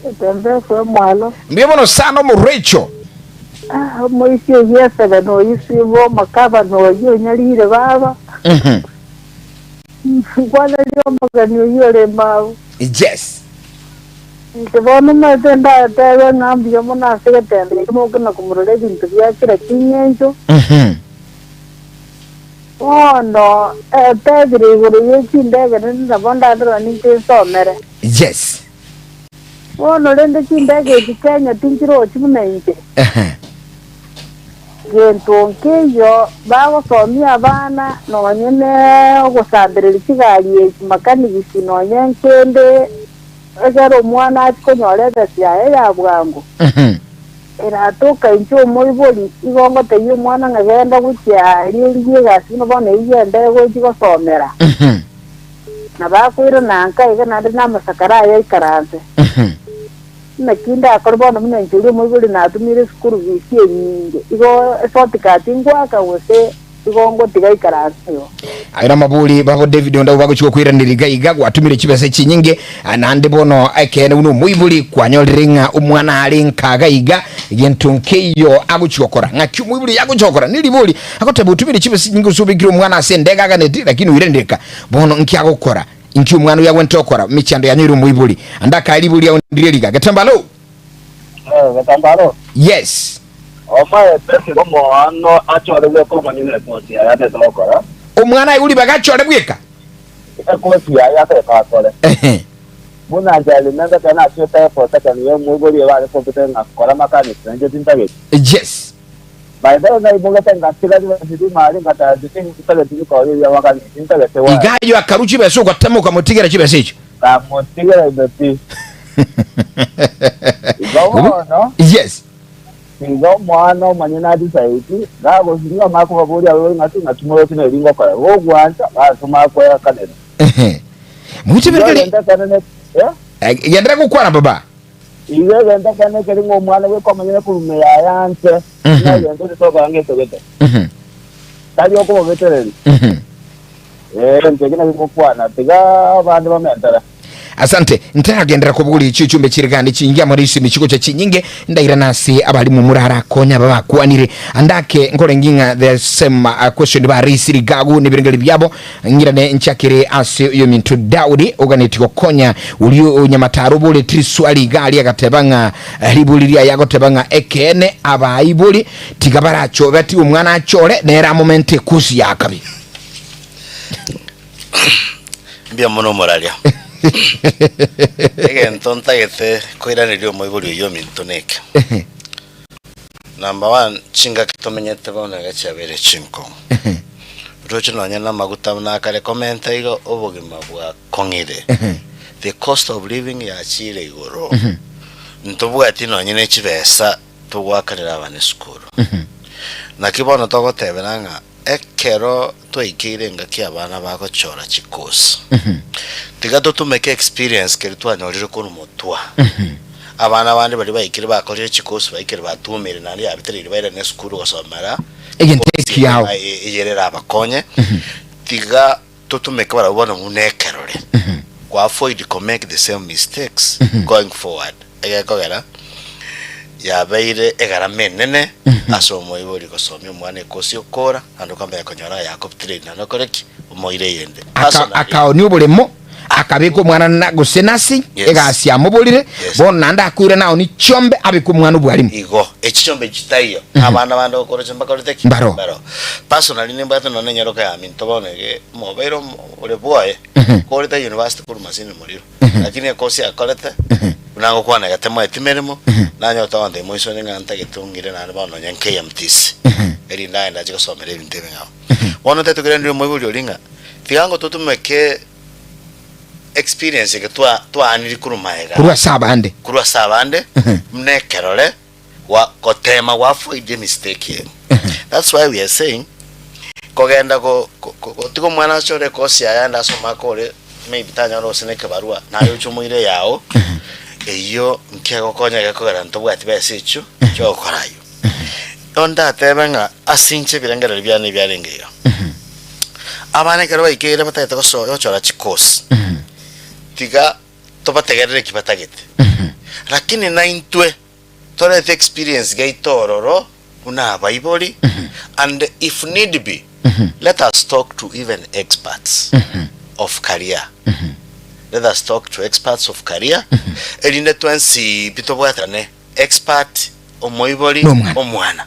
Getembe kwa mwalo. Mbya mono sano mo Rachel. Mo isi yesa no isi bo makaba no yo nyalire baba. Kwana lyo magani yo le mawo. Yes. Tebono matenda tawe ngambi yo mona segetende mo kana kumurele bintu bya kira kinyenjo. Oh no, pedri guri yechindege nenda bonda ndro ninte somere. Yes. Oh no lende chindege kikenya tinjiro chimunenje. Gento nkeyo bago somia abana no nyene gusambirira kigali makaniki sino nyenkende egero mwana akonyoreza cyaye yabwango. Era toka incho moiboli igongo teyo mwana ngagenda gucya riye gasi no bone yende go gosomera na bakwira nanka iga nande namasakara ya ikaranze nakinda akorbono mune njuri moiboli natumire skuru visi nyinge igo sotikati ngwaka wose igongo tiga ikaranze yo aira mabuli babo David onda ubago chiko kwiraniriga igagwa atumire kibese kinyinge anande bono akene uno muibuli kwanyoringa umwana ali nkaga iga yentunkeyo aguchokora ngaki muibuli yaguchokora nilibuli akote butumire kibese kinyinge usubikira umwana asendega ganeti lakini wirendeka bono nkiagukora inki umwana yawentokora michando yanyiru muibuli andaka alibuli ya ndireliga Getembalo Getembalo yes omae pesi como ano achore bwe ko manyine kosi ya te tokora umwana yuli bagachore bweka kosi ya te kasore muna jali nanga kana chota pota kana yo mugori ya ba ko petenga kola makani nje tintage yes by the way ibonga tenga sila ndi mali ngata disingi tintage ko ya wakani tintage te wa igayo akaruchi beso kwa temo kwa motigera chibese icho ka motigera ibeti no yes Ngo mwana manyina adisaiti ngabo zinga mako baburi awe ngati ngatumoro tine ringo kwa wo gwanta basoma kwa ya kanene muti berkali yendera kukwara baba iwe genda kane keri ngo mwana we kwa manyina kurume ya yanse na yendo to kwa ngete gete tali oko veterani ntegina bikukwana tiga bandu bamentara asante ntagendera kubuli cyucyumbe kirigandi kingia muri isi mikigo cya kinyinge ndaira nasi abali mu murara konya baba kwanire andake nkore nginga the same question ba risiri gagu nibirengeli byabo ngirane nchakire ase yo mintu Daudi oganetiko konya ulio nyamataro bole triswali gali agatebanga libuliria yagotebanga ekene abayibuli tigabaracho bati umwana achore nera momente kusi yakabi mbia mono moralia ege ntonta gete koiraniryo moiburi yo mintoneke number 1 chinga kitomenyete bona gachabere chinko rocho nonya na maguta na kare comment igo obogima bwa kongire the cost of living ya chire igoro ntobwa ati nonya ne chibesa tugwakanira abana esukuru na kibono togoteberanga ekero twaikire ngaki abana bagochora chikosi tiga tumeke experience keri twanyorire kono mutwa abana bandi bali baikire bakorire chikosi baikire batumire nari abitirire baira nesukuru gosomera egenteki yawo yerera abakonye tiga tumeke barabona munekerore kwa avoid to make the same mistakes going forward egekogera yabeire egaramenene asomo ibori gosomya umwana ekosi okora ando kamba yakonyora yakoptrade na nokoreki umoire yende akaoni obulemo akabiko umwana nagusenasi egasia mubulire bona ndakwire nawo ni chombe abiko umwana obwalimu igo echichombe chitayo abana banda okora chomba korete baro personally nimbato none nyaroka ya minto bonege mobile ole boye korita university kuru masini muliro lakini ekosi akorete unango kwana gatemo etimeremo nanyota wande moiso nganta gitungire na bano nyanke MTC eri ndaenda chikosomera ebintu ebingawo wono tetukire ndio moibuli olinga tigango tutumeke experience ke twa aniri kurumaega kurwa sabande mnekerole wa kotema wa avoid mistake. That's why we are saying kogenda tiko mwana chore kosi ayanda soma kore maybe tanya no seneke barua nayo chumuire yao eyo nkego konya gekogera ntobwati besecho cyo korayo onda tebenga asinche birengera byane byarengeyo abane kero bayikere batayeta koso yo chora chikosi tiga tobategerere kibatagete lakini naintwe tore experience gaitororo una bible and if need be let us talk to even experts of career. Let us talk to experts of career. Eline twensi bitobwatane expert omoiboli omwana.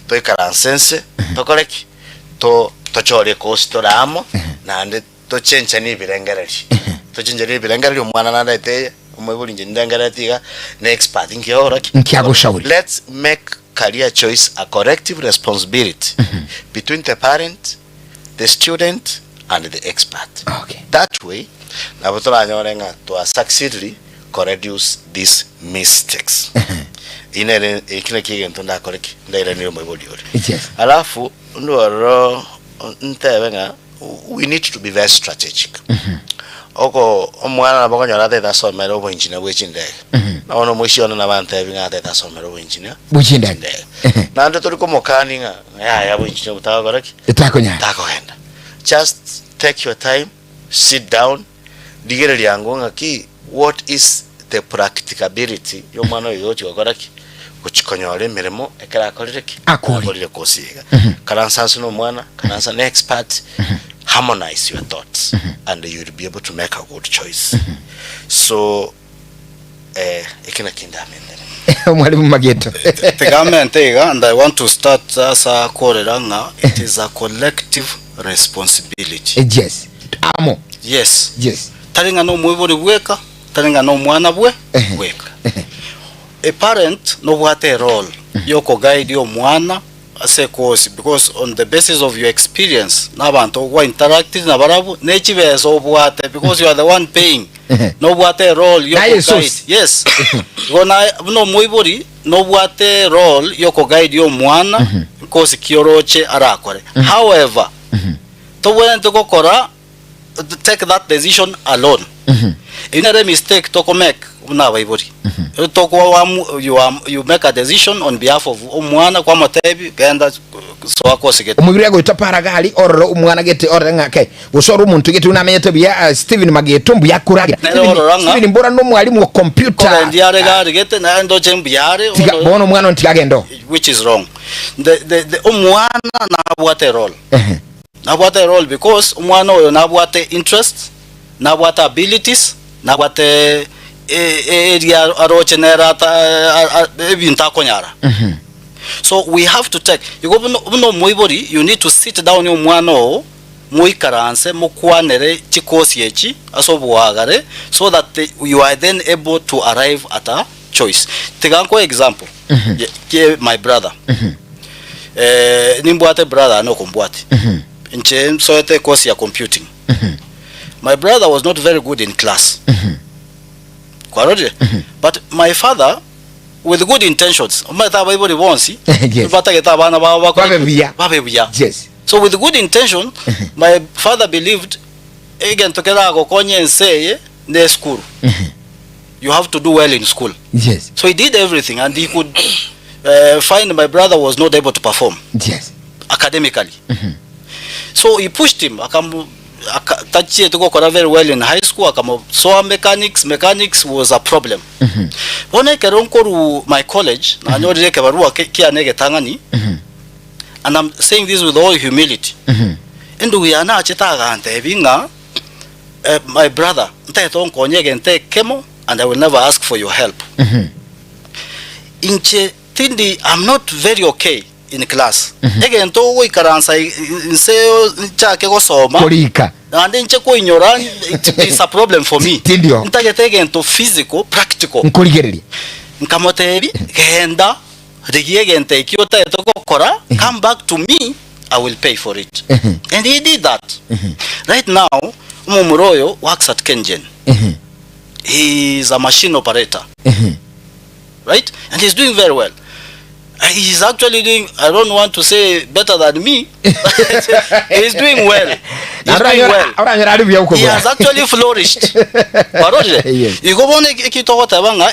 To ikaransense to koreki to chore kostoramo na ande to chencha ni birengereri. To chenjeri birengereri omwana nanda ite omoiboli njendengeretiga na expert nkioraki. Nkiagushauri. Let's make career choice a collective responsibility between the parent, the student and the expert. Okay. That way nabotoranyorenga to successfully reduce these mistakes. Inere ikine kigento ndakoreki ndaire niyo mabodi ori. Yes. Alafu ndoro ntebenga we need to be very strategic. Oko omwana nabakonyora teta somero bo engineer wechindege. Na ono mwishiona nabante ebinga teta somero bo engineer wechindege. Na ndo tuli komokaninga ya bo engineer utakoreki. Takogenda. Just take your time, sit down, digere liangonga ki what is the practicability yo mwana yote okoraki kuchikonyole miremo ekara akoreki akorire kosiga karansansu no mwana karansa ne expert harmonize your thoughts and you will be able to make a good choice. So ekina kinda amendere mwalimu Mageto tegamente and I want to start as a koreranga. It is a collective responsibility. Yes. Amo. Yes. Yes. Taringa no mwibori bweka, taringa no mwana bwe bweka. A parent no what a role. Yoko guide yo mwana as a course because on the basis of your experience, nabantu wa interactive na barabu nechibezo obwate because you are the one paying. No what a role yoko guide. Yes. Gona no mwibori no what a role yoko guide yo mwana because kioroche arakore. However, to when to go kora take that decision alone. In a mistake to make una waibori. You make a decision on behalf of umwana kwa matebi genda so akosigete. Umubiri yago itaparagali ororo umwana gete orenga ke. Usoro umuntu gete unamenyete bya Steven Mageto mbu yakuragira. Steven mbora no mwalimu wa computer. Ko ndiare gari gete na ndo chembiare bono umwana ntikagendo. Which is wrong. The umwana na bwate role. Nabwate role because umwana oyo nabwate interest, nabwate abilities, nabwate area aroche nerata ebinta konyara. So we have to take no moibori, you need to sit down yo mwana o muikaranse mukwanere chikosi echi asobwagare so that you are then able to arrive at a choice. Teganko example. My brother. Nimbwate brother no kumbwate. In so the course ya computing. My brother was not very good in class. But my father with good intentions. Everybody wants it. Yes. Yes. So with good intention, my father believed again together go konye and say the school. You have to do well in school. Yes. So he did everything, and he could find my brother was not able to perform. Yes. Academically. So he pushed him. Touch to go very well in high school. So mechanics was a problem. When I came to my college, I know and I'm saying this with all humility. And we are now my brother, take chemo, and I will never ask for your help. Tindi, I'm not very okay in class. Again, to we karansa in chake go soma. And then cheko ignoran, it's a problem for me. Tindio. Again to physical, practical. Nkamotebi, kenda, again take you to kora, come back to me, I will pay for it. And he did that. Right now, Mumuroyo works at Kengen. He is a machine operator. Right? And he's doing very well. He's actually doing, I don't want to say better than me. He's doing well. He's doing well. He has actually flourished.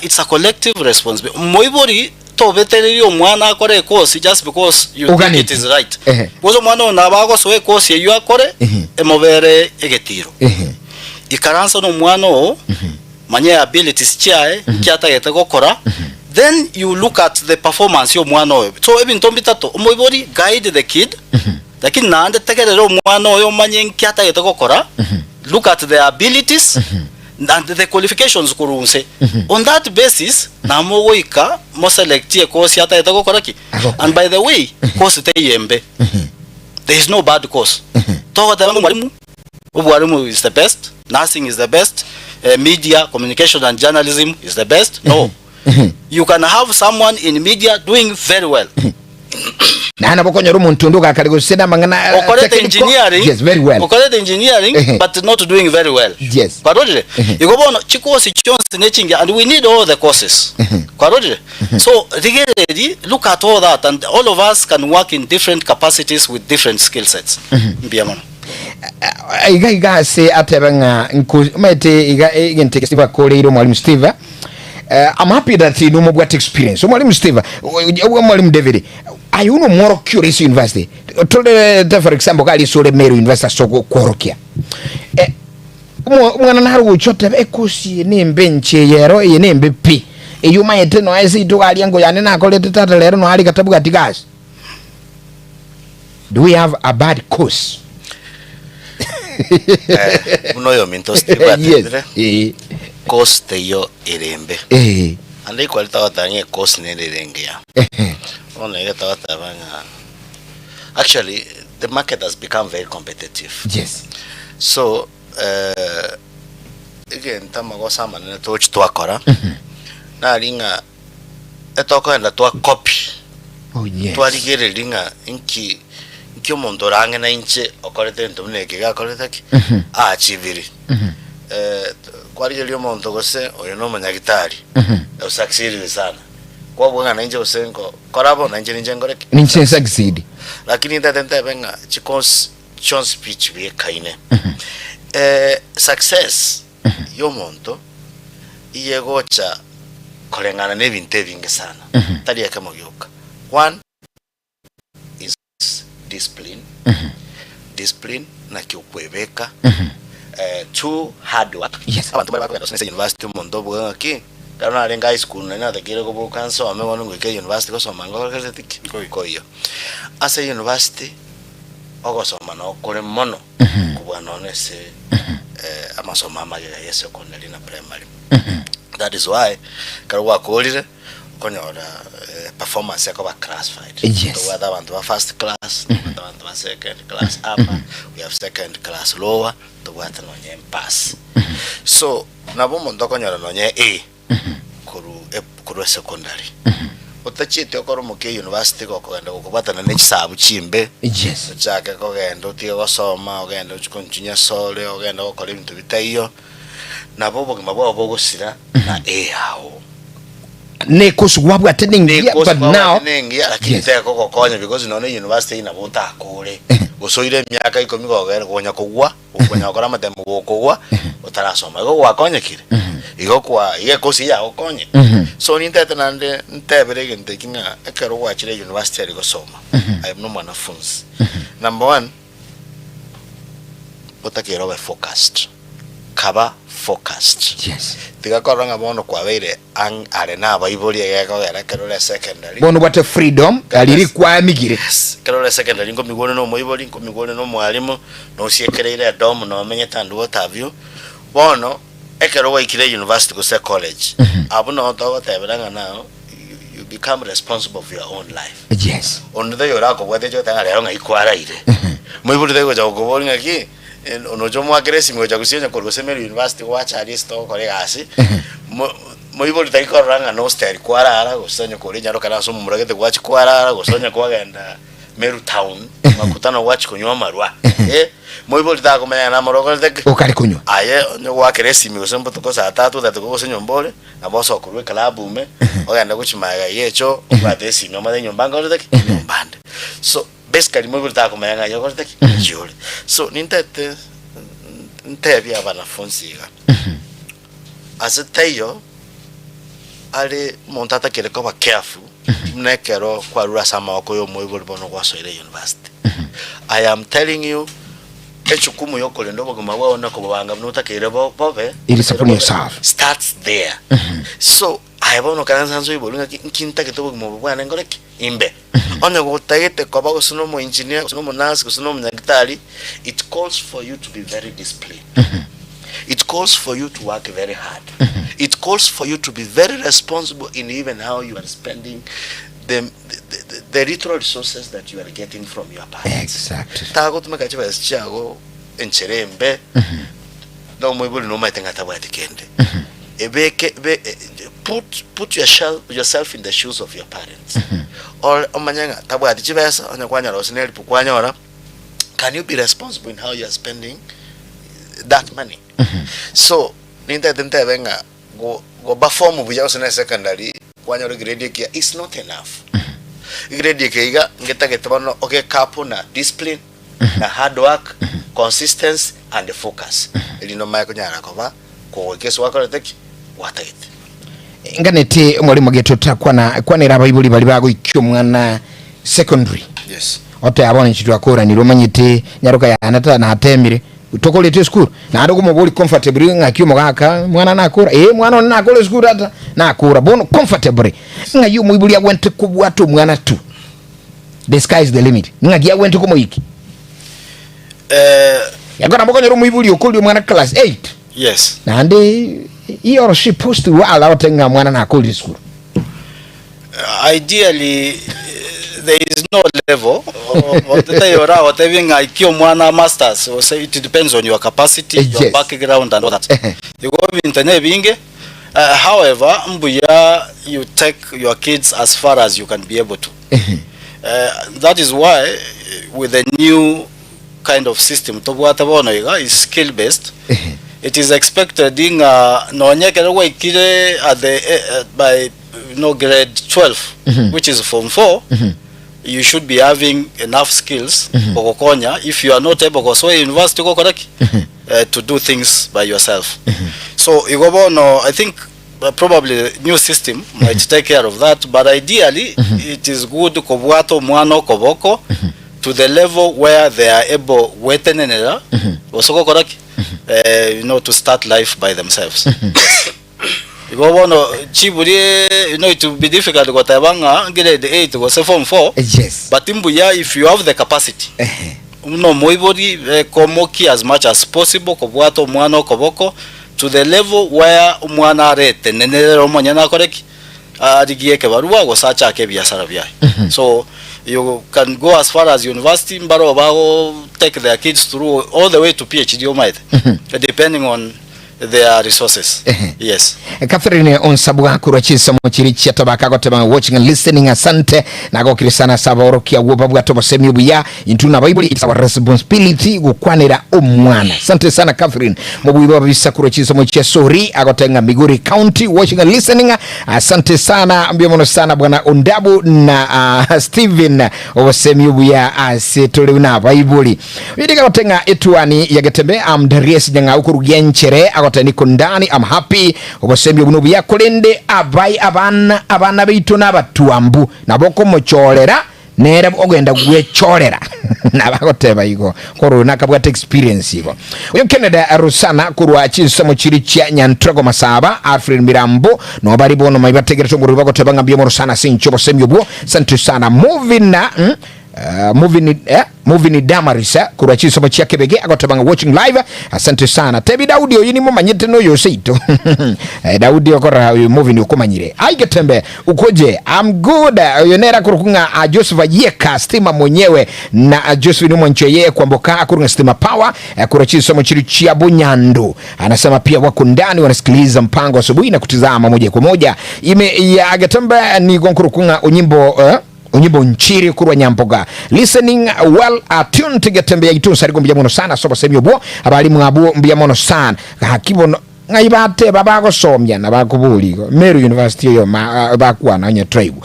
It's a collective responsibility. Just because you think it is right. Manye abilities chiae kiata yetegokora. Then you look at the performance yo mwano. So even tombitato umobori guide the kid. Lakini naande tegerero mwano yo manye kiata yetegokora. Look at the abilities and the qualifications kurunse. On that basis na mogoika mo selectie course yata yetegokora ki. And by the way, course te yembe. There is no bad course. Togo tabangu mwalimu. Mwalimu is the best. Nursing is the best. Media, communication and journalism is the best. No. You can have someone in media doing very well. Operate engineering. Yes, very well. Operate engineering, but not doing very well. Yes. And we need all the courses. So look at all that, and all of us can work in different capacities with different skill sets. Iga say atebanga mete iga igente Steve Koleiro Mwalimu Steve. I'm happy that you know more experience. So Mwalimu Steve, Mwalimu David, are you no more curious university? For example, kali sole Meru University soko korokia. Mwana na haru chote ekosi nembe nche yero nembe pi. You might know as it to aliango yanena kolete tata lero no ali katabu katigas. Do we have a bad course? Uno yo minto Steve. Yes. Cost yo irembe. Ande kwalita watanye cost nerengea. Actually, the market has become very competitive. Yes. So, again, tamago sama na touch to akora. Na linga etoko enda to copy. Oh yes. To aligere linga inki mondo range na inche okorete ntumne kiga koretaki. Achiviri. Kwali lyo mondo gose oyo no manyagitari. Succeed sana. Kwa bwana na inje usengo korabo na inje ngoreke. Ninche succeed. Lakini ndatenta benga chikons chance speech be kaine. Success yo mondo iyegocha kolengana nebinte binge sana. Tali yakamo yoka. One is discipline. Discipline na kiukwebeka. Two, hard work. Yes. Abantu bali bakwenda university mondo bwa ki. Kana alenga high school na takire ko bukanso amebona ngwike university ko soma ngakole tiki koyo. Asa university ogosoma no kole mono kubwana onese amasoma amagera ya secondary na primary. That is why karwa kolire konyora performance yako ba classified. Yes. So whether abantu ba first class, abantu ba second class upper, we have second class lower, to wata no nye pass. So nabo mondo konyora no nye A kuru secondary. Utachite okoro muke university ko kugenda ukubata na nechisabu chimbe. Yes. Chake ko genda utie gosoma ogenda uchikonjunya sole ogenda okora ibintu bitaiyo nabo bogima bwo bogusira na A hao. ne kusugwabu attending but now lakini teko kokonya because no university ina buta akure usoire myaka 10 gogera gonya kugwa ukonya kora matemu gokugwa utarasoma go wakonya kire igo kwa ye kosi ya okonye so nintete nande ntebere gente kinga ekero gwachire university ari gosoma I am no mwanafunzi number 1 utakero be focused kaba focused yes tiga koranga bono kwa beire ang arena baibuli yego era kerole secondary bono bate freedom aliri kwa migire kerole secondary ngo migone no moibuli ngo migone no mwalimu no siekereire dom no menyeta ndu otavio bono ekero wa ikire university ko college abuno to tebelanga now you become responsible for your own life yes on the yorako wete jo tanga lero ngikwara ire moibuli tego ja gobori ngaki ono jomo agresi mwe jagusinya ko gosemero university wacha listo kore gasi moibuli tai koranga no stari kwara ara gosonya kore nyaro kana so muragete gwachi kwara ara gosonya kwagenda Meru town makutano wachi kunywa marwa moibuli ta komenya na moroko tek okari kunywa aye nyo wakresi mwe gosembo to kosa 3 that go gosenyo mbole na boso kurwe klabu me ogenda kuchimaga yecho obadesi no madenyo mbanga tek mbande so basically moibuli ta komenya yo tek jole so nintete ntebi abanafunzi ga asetayo ale montata kere ko ba careful mnekero kwa rura sama okoyo moibuli bono kwa soire university I am telling you echukumu yokole ndo bagoma waona ko banga mnuta kere bobe it is upon yourself starts there so I bono kanza nzo ibolu nkinta kitobo mo bwana ngoreki imbe onye go tagete ko ba kusuno mo engineer kusuno mo nurse kusuno mo nyagitari it calls for you to be very disciplined it calls for you to work very hard it calls for you to be very responsible in even how you are spending the literal resources that you are getting from your parents exactly tago tumakachiba chago encherembe no moibuli no maitenga tabati kende ebeke put yourself in the shoes of your parents or omanyanga tabati chibesa onyakwanya rosineli pukwanyora can you be responsible in how you are spending that money so ninta venga go perform buja usene secondary kwanyoro grade kia is not enough grade kia ngeta getbano okay kapo na discipline na hard work consistency and focus elino maiko nyara koba ko keso wako teki wataite nganete mwalimu getota kwana raba ibuli bali bago ikyo mwana secondary yes ote abone chitu akora ni romanyite nyaruka ya anata na atemire utokolete school na ado kuma boli comfortable ngakyo mogaka mwana nakura mwana nakole school ata nakura bono comfortable ngayo muibuli agwente kubwato mwana tu the sky is the limit ngagiya gwente kumo iki yagona mukonyero muibuli okoli mwana class 8 Yes. And he or she supposed to allow tenga mwana na call school. Ideally, there is no level. Masters, so it depends on your capacity, your background, and all that. You go into however, you take your kids as far as you can be able to. That is why, with the new kind of system, is skill based. It is expected in by grade 12, which is form 4. You should be having enough skills if you are not able to university to do things by yourself. So I think probably the new system might take care of that, but ideally it is good to the level where they are able to start life by themselves. It will be difficult to grade 8 or form 4. Yes. But if you have the capacity, as much as possible to the level where so you can go as far as university, take their kids through all the way to PhD, depending on their resources. Yes. Catherine Onsabwa kurachisa mochirichi atabaka gotema watching and listening asante nago kirisana saborokia wobabwa tobosemi buya intuna Bible it's our responsibility gukwanira omwana. Asante sana Catherine mobuyibwa bisa kurachisa mochia sori agotenga Migori County watching and listening. Asante sana mbiomono sana bwana Ondabu na Steven obosemi buya asetole na Bible. Widiga gotenga Etwani ya Getembe Darius nyanga ukurugia nchere agotani kondani I'm happy obosemi buno buya kolende abai abana bitu n'abatuambu naboko mucholera nera ogenda gwecholera nabagoteba igo korona kabwa experience igo uyo Canada Rusana kurwa chisamo chiri cha Nyantrago Masaba Alfred Mirambo no bari bono mayibategera tongoro bagoteba ngambye mo Rusana sincho bosemi bwo santu sana movie ni Damarisa kurwa chisamo cha Kebege agotabanga watching live. Asante sana Tebi Daudi oyini mo manyete no yoseito Daudi okora movie ni ukomanyire ai Getembe ukoje I'm good yonera kurukunga Joseph Yeka stima mwenyewe na Joseph ni mwanchoye kwamboka kurunga stima power kurwa chisamo chiri chia Bunyando anasema pia wako ndani wanasikiliza mpango asubuhi na kutizama moja kwa moja ime ya Getembe ni gonkurukunga unyimbo nchiri kurwa Nyamboga listening well attuned to Getembe ya Onsarigo mbiyamono sana soba semyo bwo abalimu abo mbiyamono sana hakibono ngaibate babago somya na bakubuli Meru University yo bakwana nya tribe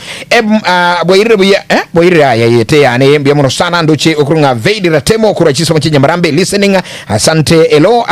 boire ya yete yani mbiyamono sana ndoche okurunga Veidi Ratemo kurachisa mchinya Marambe listening. Asante elo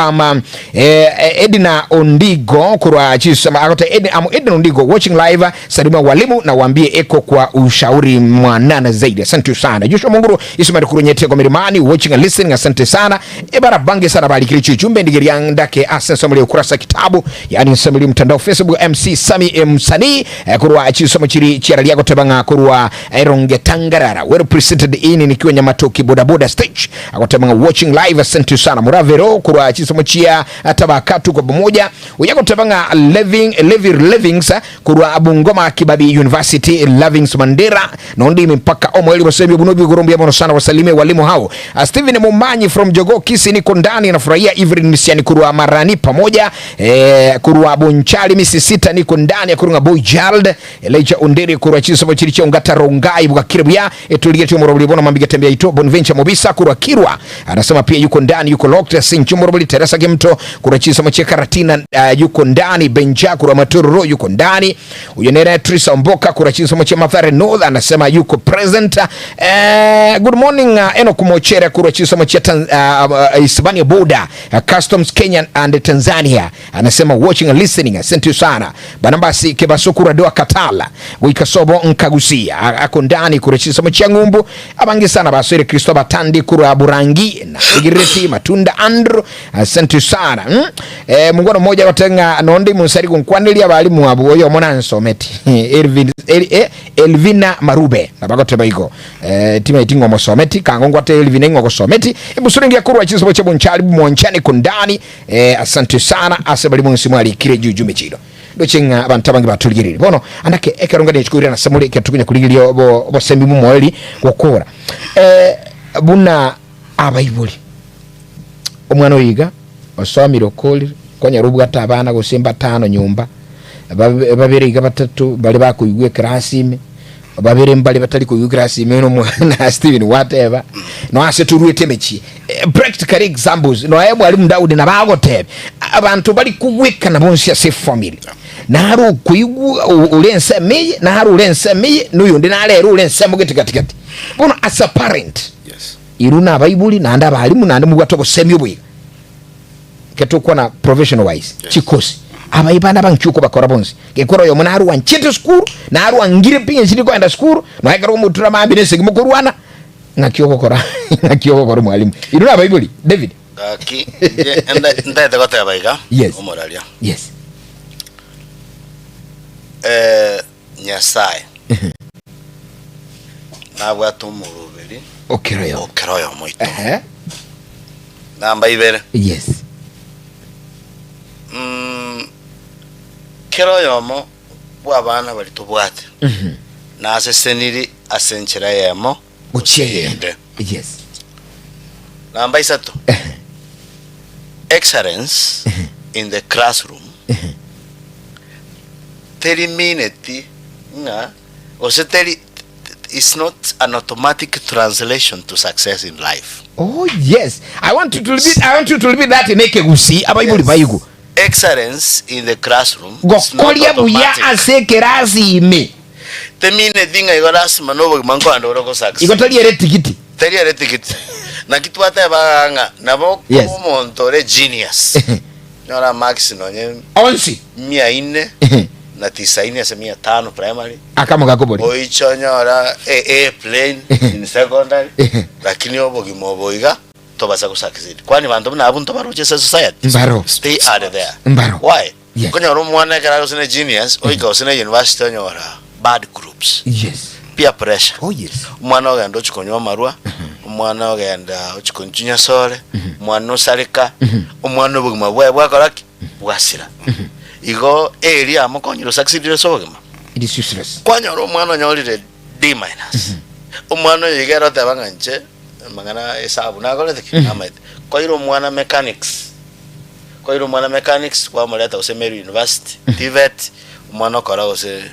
Edina Ondigo kurachisa agote Edina Ondigo watching live salima walimu na waambie eko kwa ushauri mwanana zaidi. Asante sana Joshua Munguru Ismail kurunyete kwa Mirimani watching and listening. Asante sana ebara bange sana bali kilicho chumbe ndigiriandake asenso mle ukurasa kitabu yani nsamili mtandao Facebook MC Sami Msani kurwa chisoma chiri chiara yako tebanga kurwa Ronge Tangarara well presented in nikiwa Nyamatoki bodaboda stage akotebanga watching live. Asante sana Muravero kurwa chisoma chia atabakatu kwa pamoja uyako tebanga livings kurwa Bungoma Kibabi University Lovings Mandera nondi mpaka omweli wasemi bunobi gorombia mono sana wasalime walimu hao. Steven Mumanyi from Jogo Kisii niko ndani nafurahia Evelyn Misiani kurwa Marani pamoja kurwa Bonchali Misisita niko ndani kurunga Boy Gerald Elijah Onderi kurwa chisoma chiricho ngata rongai buka kiribya etuliye tumorobuli bona mambiga tembea ito Bonventure Mobisa kurwa Kirwa anasema pia yuko ndani yuko locked sincho morobuli Teresa Gemto kurwa chisoma chekaratina yuko ndani Benja kurwa Matururo yuko ndani uyenera Trisa Mboka kurwa chisoma che Mathare North anasema yuko present. Good morning Eno Kumochere kurwa chisoma che Hispania border Customs Kenya and Tanzania anasema watching and listening. Asante sana banambasi Kebasokura doa Katala wikasobo nkagusia ako ndani kurechisa mchangumbu abangi sana basore Kristoba Tandi kura Burangi na Igireti Matunda Andrew. Asante sana mungono mmoja watenga nondi Onsarigo nkwanili abalimu abo oyo mona nsometi Elvina Marube nabagote iko tima itingo mosometi kangongo ate Elvina ngo someti ebusure ngia kurwa chisabo che Bonchali Monchani kundani. Asante sana asebali munsimwali kire juju mechiro dochenga abantu abangi batulirire bono andake ekeronga nechikuri na samuli ketukunya kuligiryo obo sembi mu moeli gukora buna abayibuli omwana oyiga osomiro koli konya rubuga tabana gusimba 5 nyumba babere iga batatu bali bakuyigwe krasime babere mbali batali kuyigwe krasime no mwana Steven whatever no aseturuete mechi practical examples no ayebo ali Daudi na bagotebe abantu bali kuweka na bonsi ya safe family naru kuyigu ulense meye naru ulense meye nuyo ndinalero ulense mugeti katikati bono as a parent Yes. iruna abayibuli nanda abalimu nanda mugatobo semyo bwe ketukwa na professional wise chikosi abayibana bankyuko bakora bonsi gekora yo munaru wanchete school naru angire pinye chiri kwenda school no ayikaro mutura mabinese gimukorwana ngakyoko kora mwalimu iruna abayibuli David Ki ndaite gote baiga yes omoralia yes Nyasaye na bwatu murubiri okeroyo moito namba ibere yes keroyo mo bwabana bali tubwate na aseseniri asenchira yemo ucheyende yes namba 3 excellence in the classroom teri minute nga ose teri it's not an automatic translation to success in life. Oh yes, I want you to repeat that in Ekegusi abayibuli bayigo. Excellence in the classroom Gokolya buya asekerasi ime temine dinga igoras manobo manko andoro ko success igotali ere tikiti na kitu ata banga nabo ko montore genius nyora max nonye onsi 400 na 95 primary akamo gakobori oichonyora a plane in secondary lakini obogi moboiga tobasa ko succeed kwani bantu bana abunto baroche society mbaro stay out there mbaro why yes. Konyoro mwana kara usine genius oiga usine university nyora bad groups yes peer pressure oh yes mwana ogenda ochikonywa marwa mwana ogenda ochikonjunya sole mwana osarika omwana obugima bwakoraki bwasira igo area amokonyiro succeed sobugima it is useless kwanyoro mwana nyorire D minus omwana yigero tabanganje mangana esabu nagole thiki amait koiro mwana mechanics kwa moleta usemeru university TVET umwana okora ose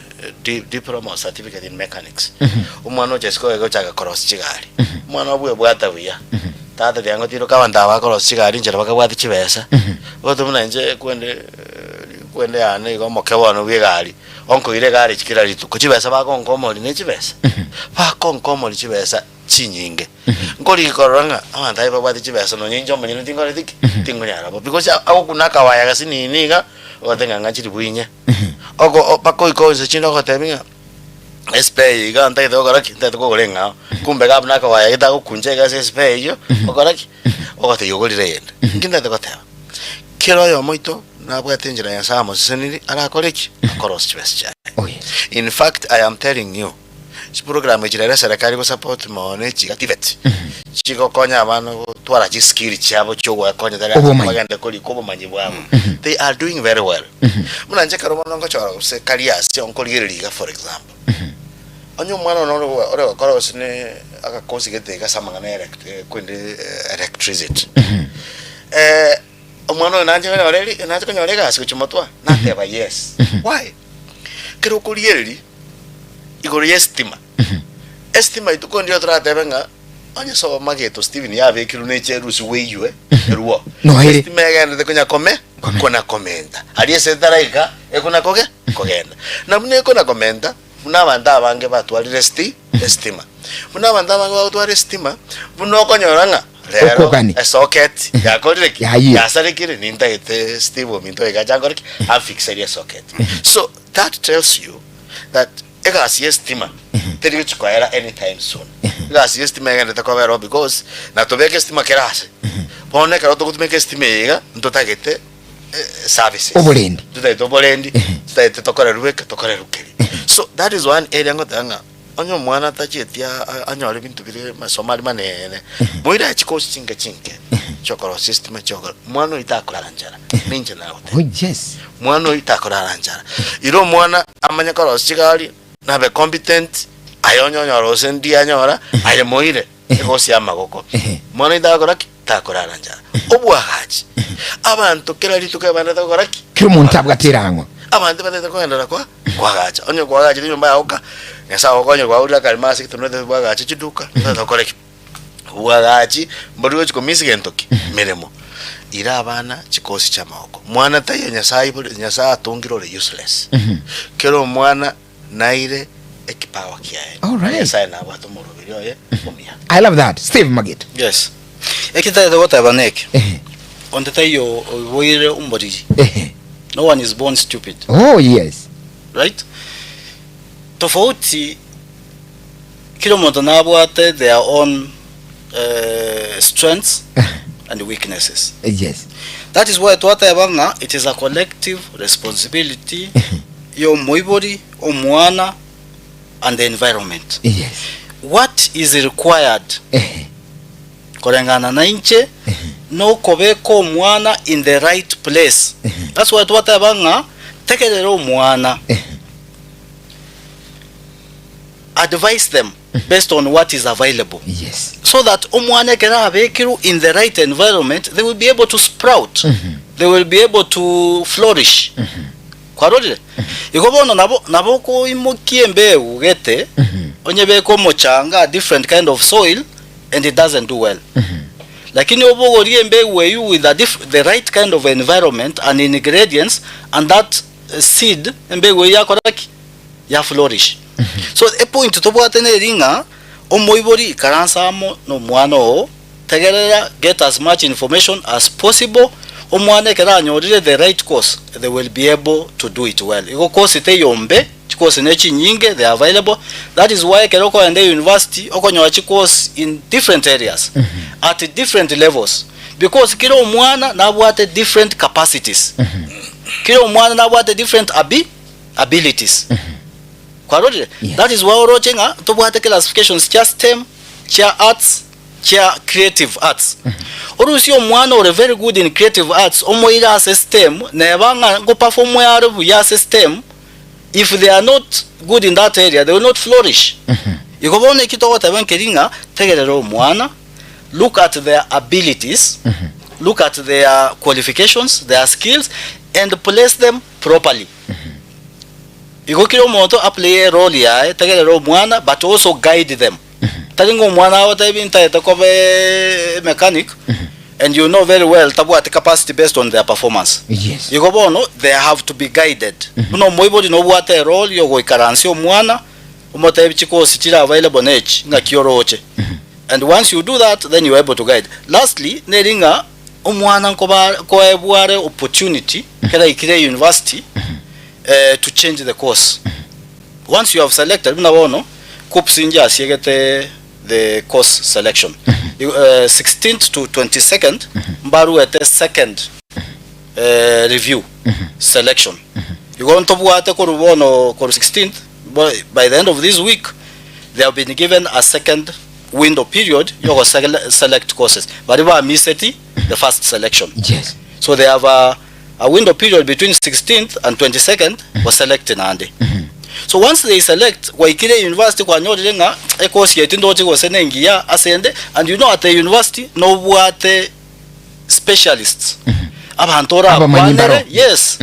diploma certificate in mechanics umwana ochesko ego chaka cross chigari umwana obwe bwata buya tata yango tiro kabanda ba cross chigari njera bakabwati chibesa boto muna nje kwende ane go mokebano bwegari onko ire gari chikira ritu kuchibesa bakonkomori ne chibesa bakonkomori chibesa chinyinge ngoli koranga amanda iba bwati chibesa no nyinjo manyino tingore tiki tingonyara because akunaka waya gasini niga otenga ngachiri buinya ogo pako iko chino ko teminga espe ga anta do garaki anta ko gorenga kumbe ga naka waya ita ko kunje ga espe yo ogaraki ogote yogolire yenda nginda de koteba kiro yo moito na bwate njira ya samo seniri ara koreki koros chibesa. Oh yes. In fact, I am telling you, this program ejira serikali ko support mone chiga TVET chigo konya abana twara chi skill chabo chogo konya dara maganda koli ko bomanyi bwabo they are doing very well muna nje karo monongo choro se careers onkoliriga for example onyo mwana no ore koro sine aka kosi gete ga samanga na electricity omwana nanje oreli nanje konyorega asikuchimotwa na teba yes why kero koliri igoro estima estima ituko ndio tratebenga anya so mageto Steven ya vekiru necheru siweywe eruo no estima yagenda konya kona komenta ali sentaraika ekona kogenda namune kona komenta muna banda bange batwalire estima muna banda bange batwalire estima buno konyoranga lero a socket ya kodreki ya sarekire nintaite Steve ominto egajangoriki afixeria socket so that tells you that egas estima teri chikoera anytime soon egas estima ngende takobero because na tobeke estima kerase pone karo to kutumeke estima ega ntotagete services obolendi tutaito obolendi tutaite tokore ruweke tokore rukeri so that is one area ngotanga onyo mwana tachetia anyore bintu bire masomali manene moira chikosi chinke chokoro system chokoro mwana itakorara njara ninje nawe oh yes mwana itakorara njara iro mwana amanya koro chigari na be competent ayonyonyoro sendi anyora aye moire ekosi amagoko mwana itakorara njara obwagaji abantu kerali tukabana takoraki kiro muntu abwaterango abantu batete kwendera kwagacha onyo kwagacha nyumba yaoka ngasa okonyo kwa uri akalimasi kitunode bwagacha chiduka ndokoreki bwagachi mburiwe chikomisi gentoki miremo ira abana chikosi cha maoko mwana tayo nyasa atungirore useless kero mwana naire ekipawa kiae all right nyasa na watu morobiri oye umia I love that Steve Magit yes ekita de wota banek onde tayo boire umbori no one is born stupid oh yes right tofauti kila mtu anabwate their own strengths and weaknesses yes that is why twatebanga it is a collective responsibility yo moibori omwana and the environment yes what is required korengana na inche no kobeko omwana in the right place that's why twatebanga tekelero omwana advise them based on what is available yes so that omwana kera abekiru in the right environment they will be able to sprout they will be able to flourish. Kwarorire ikobono nabo ko imukie mbeu gete onye beko mochanga different kind of soil and it doesn't do well. Lakini obogorie mbeu you with the right kind of environment and ingredients, and that seed mbeu yako ya flourish. So a point to bwatene ringa omoibori karansamo no mwana tegerera, get as much information as possible. Omwane kera nyorire the right course, they will be able to do it well. Iko course ite yombe course nechi nyinge, they are available. That is why keroko and university okonyoa course in different areas at different levels, because kilo mwana na bwate different capacities. Kilo mwana na bwate different abilities. Yes. That is why orochenga to bwate classifications cha STEM, cha arts, cha creative arts. Orusi omwana or very good in creative arts omoira system na banga go perform ya system. If they are not good in that area, they will not flourish. Ikobone kito watabankeringa tegerero omwana, look at their abilities, look at their qualifications, their skills, and place them properly. Ikokiro moto play a role ya tegerero omwana, but also guide them. Talingo mwana wataibinta etakobe mechanic, and you know very well tabu at capacity based on their performance. Yes. Yikobono, they have to be guided. Uno moibo no wate role yogo ikaransi omwana umotaibi chiko sichira available nech nga kioroche. And once you do that, then you are able to guide. Lastly, neringa omwana ko ebuare opportunity kera ikire university to change the course. Once you have selected unawono kupsinja siegete the course selection. 16th to 22nd mbaru at the second review selection. You go on top wate ko rubono ko 16th, by the end of this week they have been given a second window period you select courses. But if miseti the first selection. Yes. So they have a window period between 16th and 22nd was selected ande. So once they select waikire university kwa nyorire nga course yeti ndochi go senengia asende, and you know at the university no bwate specialists. Abantora kwanere, yes.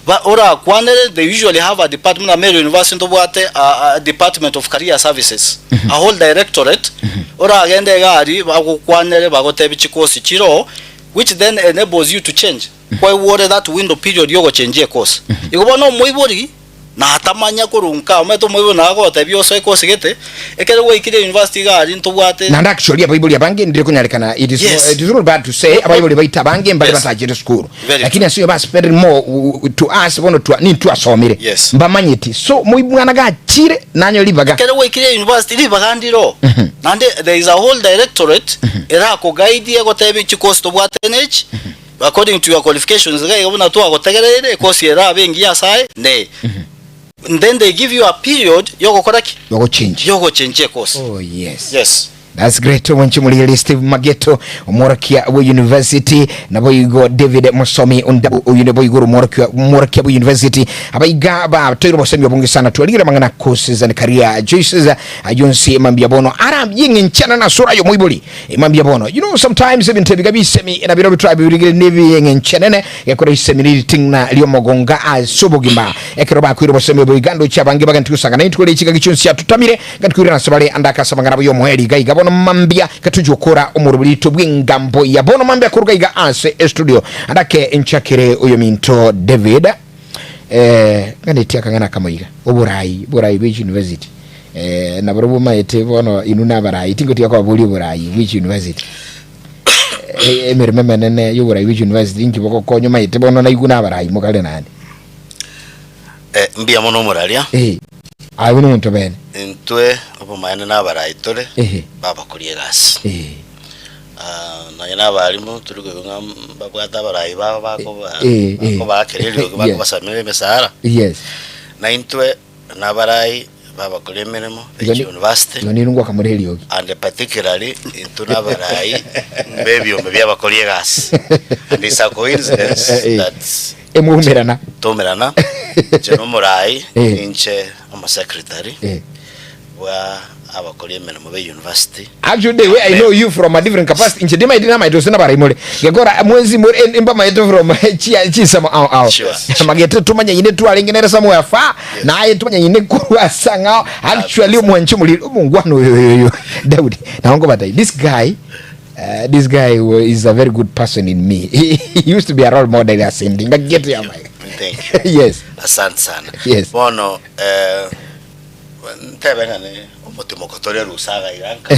But ora kwanere, they usually have a department at Meru University no bwate a department of career services, a whole directorate. Ora agende gari bago kwanere bago tebichi course chiro, which then enables you to change. Kwa wore that window period yogo change course. Ikobono moibori na atamanya kurunka ometo moyo nago tabio so ko sigete ekere we kire university gari ntobwate na actually abayibuli abange ndire kunyarekana it is not bad to say abayibuli baita abange mbali batajire school lakini asiyo ba spend more to us bono to ni to asomire mbamanyiti so muibwana ga chire nanyo libaga ekere we kire university libaga ndiro nande there is a whole directorate era ko guide ye ko tabi chikosto tobwate nech according to your qualifications ga yobona to agotegerere ko siera bengi ya sai ne. And then they give you a period yogo change course. Oh yes. Yes. That's great. Wanchimuli Steve Mageto Morakia University naboyigo David Musomi undabu boyigo Morakia University abayiga ba toiro bosemyo bonge sana tualira mangana courses and career choices ajonsi mambia bono aram yingi nchana na sura yo moibuli mambia bono, you know, sometimes even tebiga bisemi ina biro tribe urigire nevi yingi nchanene yakora isemiri tingna liyo mogonga asobogimba ekiroba kuiro bosemyo boyigando chabange bagantukusanga na intwele chiga gichunsi atutamire gantukurira nasabale andaka sabangana boyo moheri gaiga bono mambia katujokora omurubulito bw'ingambo ya bono mambia kuruga iga ase studio andake enchakire uyo minto David ngane tiaka ngana kamoiga oburayi which university na barubu maete bono inuna barayi tingo tiaka buli burayi which university emerememe nene yo burayi which university inki boko konyo maete bono na iguna barayi mugale nani mbia mono muralia ayuno muntu bene ntwe obo mayana nabarayi tole baba kuriegas na yana barimo turugo babwata barayi baba bako bakerelyo bako basamire mesara yes na ntwe nabarayi baba kulemeremo university yoni nungwa kamurelyo and particularly into nabarayi mbebyo mbya bakuriegas and it's a coincidence that emumerana. Jeno Morai inche ama secretary wa abakora emirimo be university. Actually, the way I know you from a different capacity, in Chidima idina my dosina barimole. Gegora mwezi more imba maito from chi sama au. Magete tumanya ine tu alingenera somewhere far. Na aye tumanya ine kurwa sanga. Actually mwanchumuli mungwano yo. Daudi. Naongo batai. This guy is a very good person in me. He used to be a role model as in get ya mic. Thank you. Yes. Asante sana. Yes. Bono ntebena ne omutimo kotoria rusaga iranka.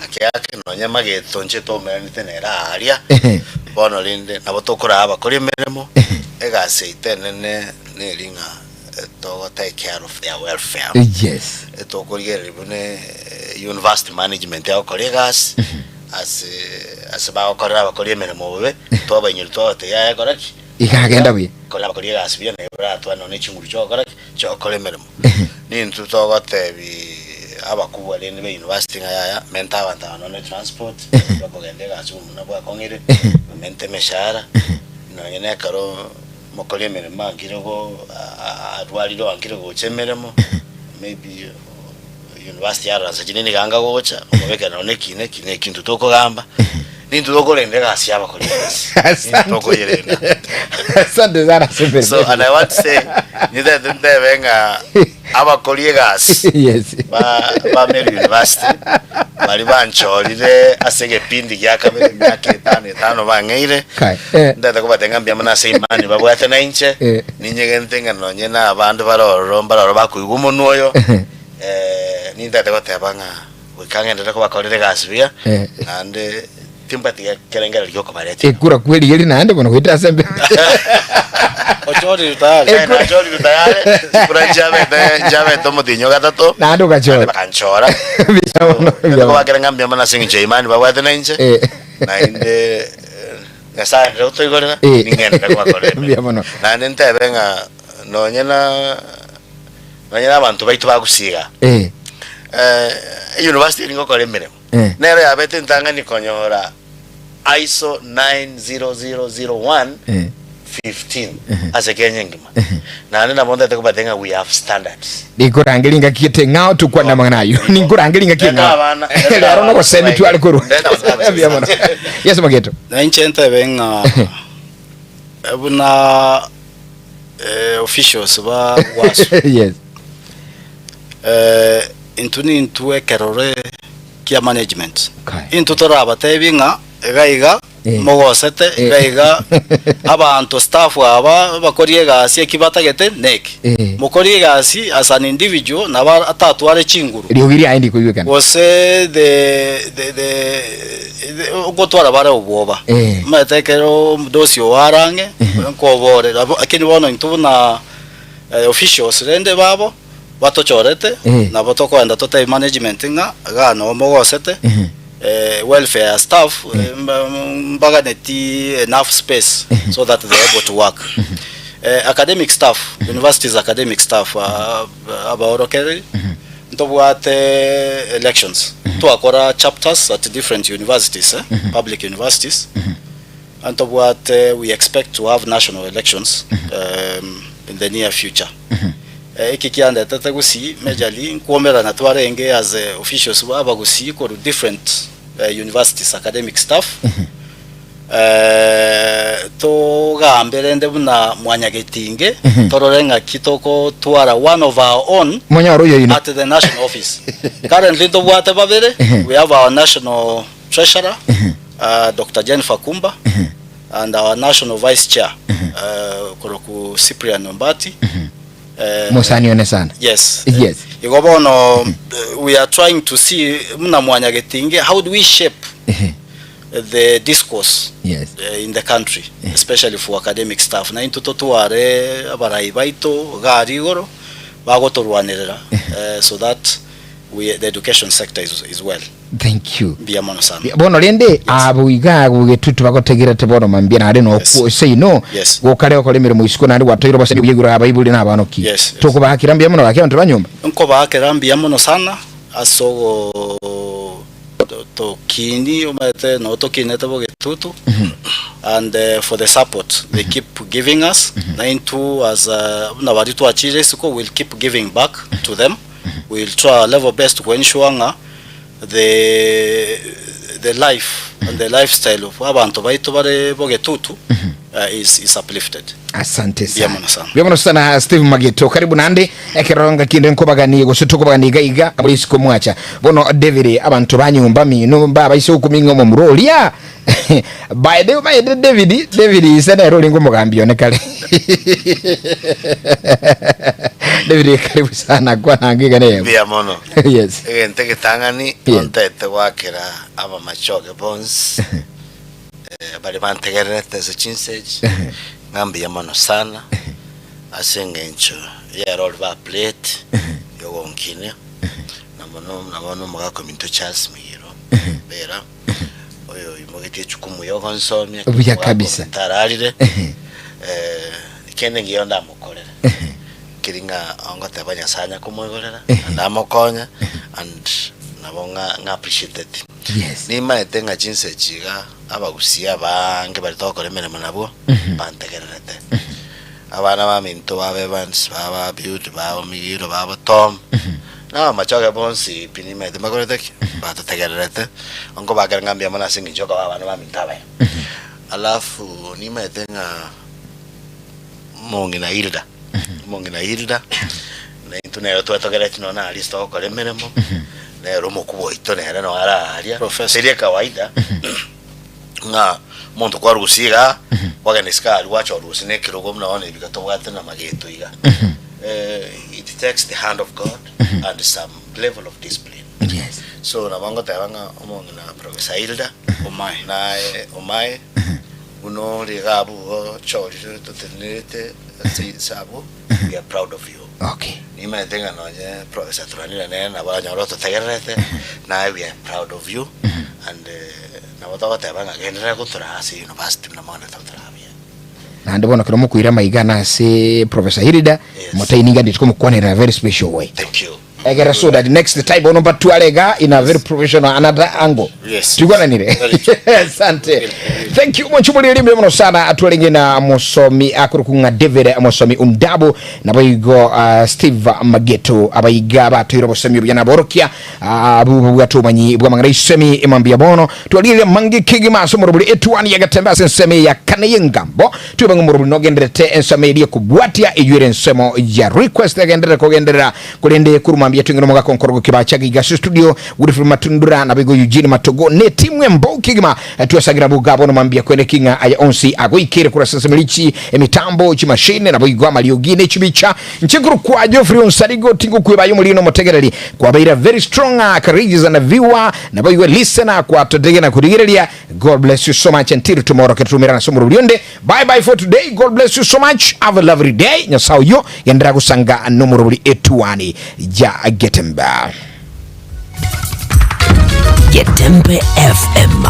Akiake no nyama getonche to menite nera aria. Bono linde nabotokora abakora emirimo egase itenene ne ringa to take care of their welfare. Yes. Etokoriye ribune university management ya colleagues as ba okora abakora emirimo be to banyiri to te ya koraki. Ikagenda bwe. Kola bakora gas bya ne bratwa no ne chinguru cyo koraki cyo kora emirimo. Ni ntuto gotebi abakubwa lene be university ngaya menta abantu no transport bakogendera asumuna bwa kongere mente meshara no yene karo mokole emirimo angirego adwaliro angirego chemeremo maybe university yaranza kinini ganga gocha mubeka no ne kine kintu tokogamba nintu tokolendera asiaba kolesi toko yerenda. Asante sana super. So and I want to say nida dente venga aba colleagues. Yes. Ba Meru University bali banchorire asege pindi yakabere myaka 5 bangeire ndata kuba tenga mbya mana sei mani babwate na inche ninyegentenga nonye na abandu baroro bakuyigumo nuoyo nindata gotebanga wikangendera kuba colleagues bia and timpati kerengera lyoko barete ekura kweli yeli naende kono kwita sembe ochori tayari kura jabe tomo dinyo gatato naando kachora kanchora kwa kerenga mbya mana singi jaimani babwate na inche na inde ngasa ndo toigorera ningenda kwa kore na nente benga nonyena abantu baitu bagusiga university ningo kore miremo nero ya bete ntangani konyora ISO 90001 15 as a Kenyan ngima na nina bonda tekubatenga we have standards nikurangilinga kite ngao tukwa na manganayo nikurangilinga kite ngao lero no kosemi tu alikuru yes mageto na inchente benga abuna officials ba wasu yes intu ekerore kia management into toraba tebinga egaiga mogosete egaiga abantu staff aba bakorie gasi ekibatagete neki mukorie gasi as an individual na ba atatu are chinguru riogiri aindi kuyukana wose the ogotwara bara oboba matekero dosio warange nkobore akini bono into na officials rende babo batochorete na botokwenda tote management nga gano mogosete welfare staff mbaganeti enough space so that they are able to work. Academic staff, universities academic staff abaorokere ntobwate elections twakora chapters at different universities public universities and tobwate we expect to have national elections in the near future. Ikikianda tatagusi majorly nkuomera na twarenge as officials abagusi ko different universities academic staff to gambere nde buna mwanyagetinge tororenga kitoko twara one of our own at the national office. Currently to bwate babere we have our national treasurer Dr. Geoffrey Kumba and our national vice chair Koroku Cyprian Nombati. Musanione sana. Yes. Yes. Igobono we are trying to see muna mwanyagetinge how do we shape the discourse in the country especially for academic staff na into totuare abarai baito garigoro bagotorwanirira so that the education sector is well. Thank you. Biamono sana. Bono lende abuiga gugetutu bagotegera tebono mambia na ari no say no go kale ko lemere mu isiko nari watoiro bose biyegura abayibuli nabano ki toko bakira mbiamono bakira ntu banyumba nko bakira mbiamono sana asogo to kini umete no to kinete bogetutu and for the support they keep giving us na into as na bari to achire siko will keep giving back to them we'll try our level best to ensure the life and the lifestyle of abantu baitu bare bogetutu is uplifted. Asante sana. Byamana sana Steve Mageto. Karibu nande ekironga kinde nkobagani gusitukubaganiga iga abisiko mwacha. Bono David abantu banyumba mino baba ise ukuminga mu mrolia. By the David isana rolling umugambi onekale. David karibu sana kwa nangiga ne. Byamono. Yes. Enteke tangani ontete wakera aba machoke bones. Bali bantegerete ze chinseji. Ngambi yamano sana. Asengencho ya roll ba plate yo wonkine. Namono magako minto Charles Miro. Bera. Oyo imogete chukumu yo konsomye. Ubuya kabisa. Tararire. Kende ngiyonda mukolera. Kiringa ongote banya sanya kumugolera. Ndamokonya and nabonga appreciate it. Yes. Nima etenga jinse chiga abagusia bange bali tokore mene manabo bantegerete. Abana ba minto babe bans baba beauty baba migiro baba Tom. Na machoke bonsi pini mete magorete bata tegerete. Onko bagara ngambia mana singi joka abana ba mintabe. Alafu nima etenga mongina Hilda. Mongina Hilda. Na intunero tuatogerete no na alisto okore mene mo. Na romo kubo itone era no ara aria. Seria kawaida. Nga monto kwa rusiga waganiska wacha rusine kirogo mnaona bikatobwate na mageto iga. It takes the hand of God and some level of discipline. Yes. So na bango tayanga omonga na Professor Hilda omai uno ligabu chori to tenete sabo. We are proud of you. Okay. Nima tenga no je Professor Etwani na banya roto tagerete na we are proud of you and na watawa tabanga gendera kutura si university na mwana tatrabia na ndibona kero mukwira maigana se Professor Hilda mutaininga nditkomukwanira very special way. Thank you. Egera so that next time number 2 alega in a very professional another angle. Yes. Tukwana nire. Asante. Thank you muchumuli limbe mno sana atwelenge na mosomi akurukunga David mosomi undabo na bayigo Steve Mageto abayiga batiro bosomi byana borokia abu bwatumanyi bwamangara semi imambia bono twalile mangi kigima somorobuli Etwani ya Getembe semi ya kanayengambo tubanga morobuli nogendrete ensame ya kubwatia ejure nsemo ya request agendera kogendera kulende kuruma mbia tuingino mga Onkorogo Kebacha gigasu studio Geoffrey matundura na bigo Eugene Matogo ne timwe mbo kigima tuwasagira bugabo no mambia kwene kinga aya onsi agoikere kurasa semilichi emitambo chimashine na bigo amaliogine chibicha nchekuru kwa Geoffrey Onsarigo tingu kwebayo mulino motegereri kwa baira very strong courageous and viewer na bigo listener kwa todege na kudigerelia. God bless you so much until tomorrow ketumira na somo rulionde. Bye bye for today. God bless you so much. Have a lovely day. Nyasao yo yendera kusanga nomoro buli Etwani ja Getembe. Getembe FM.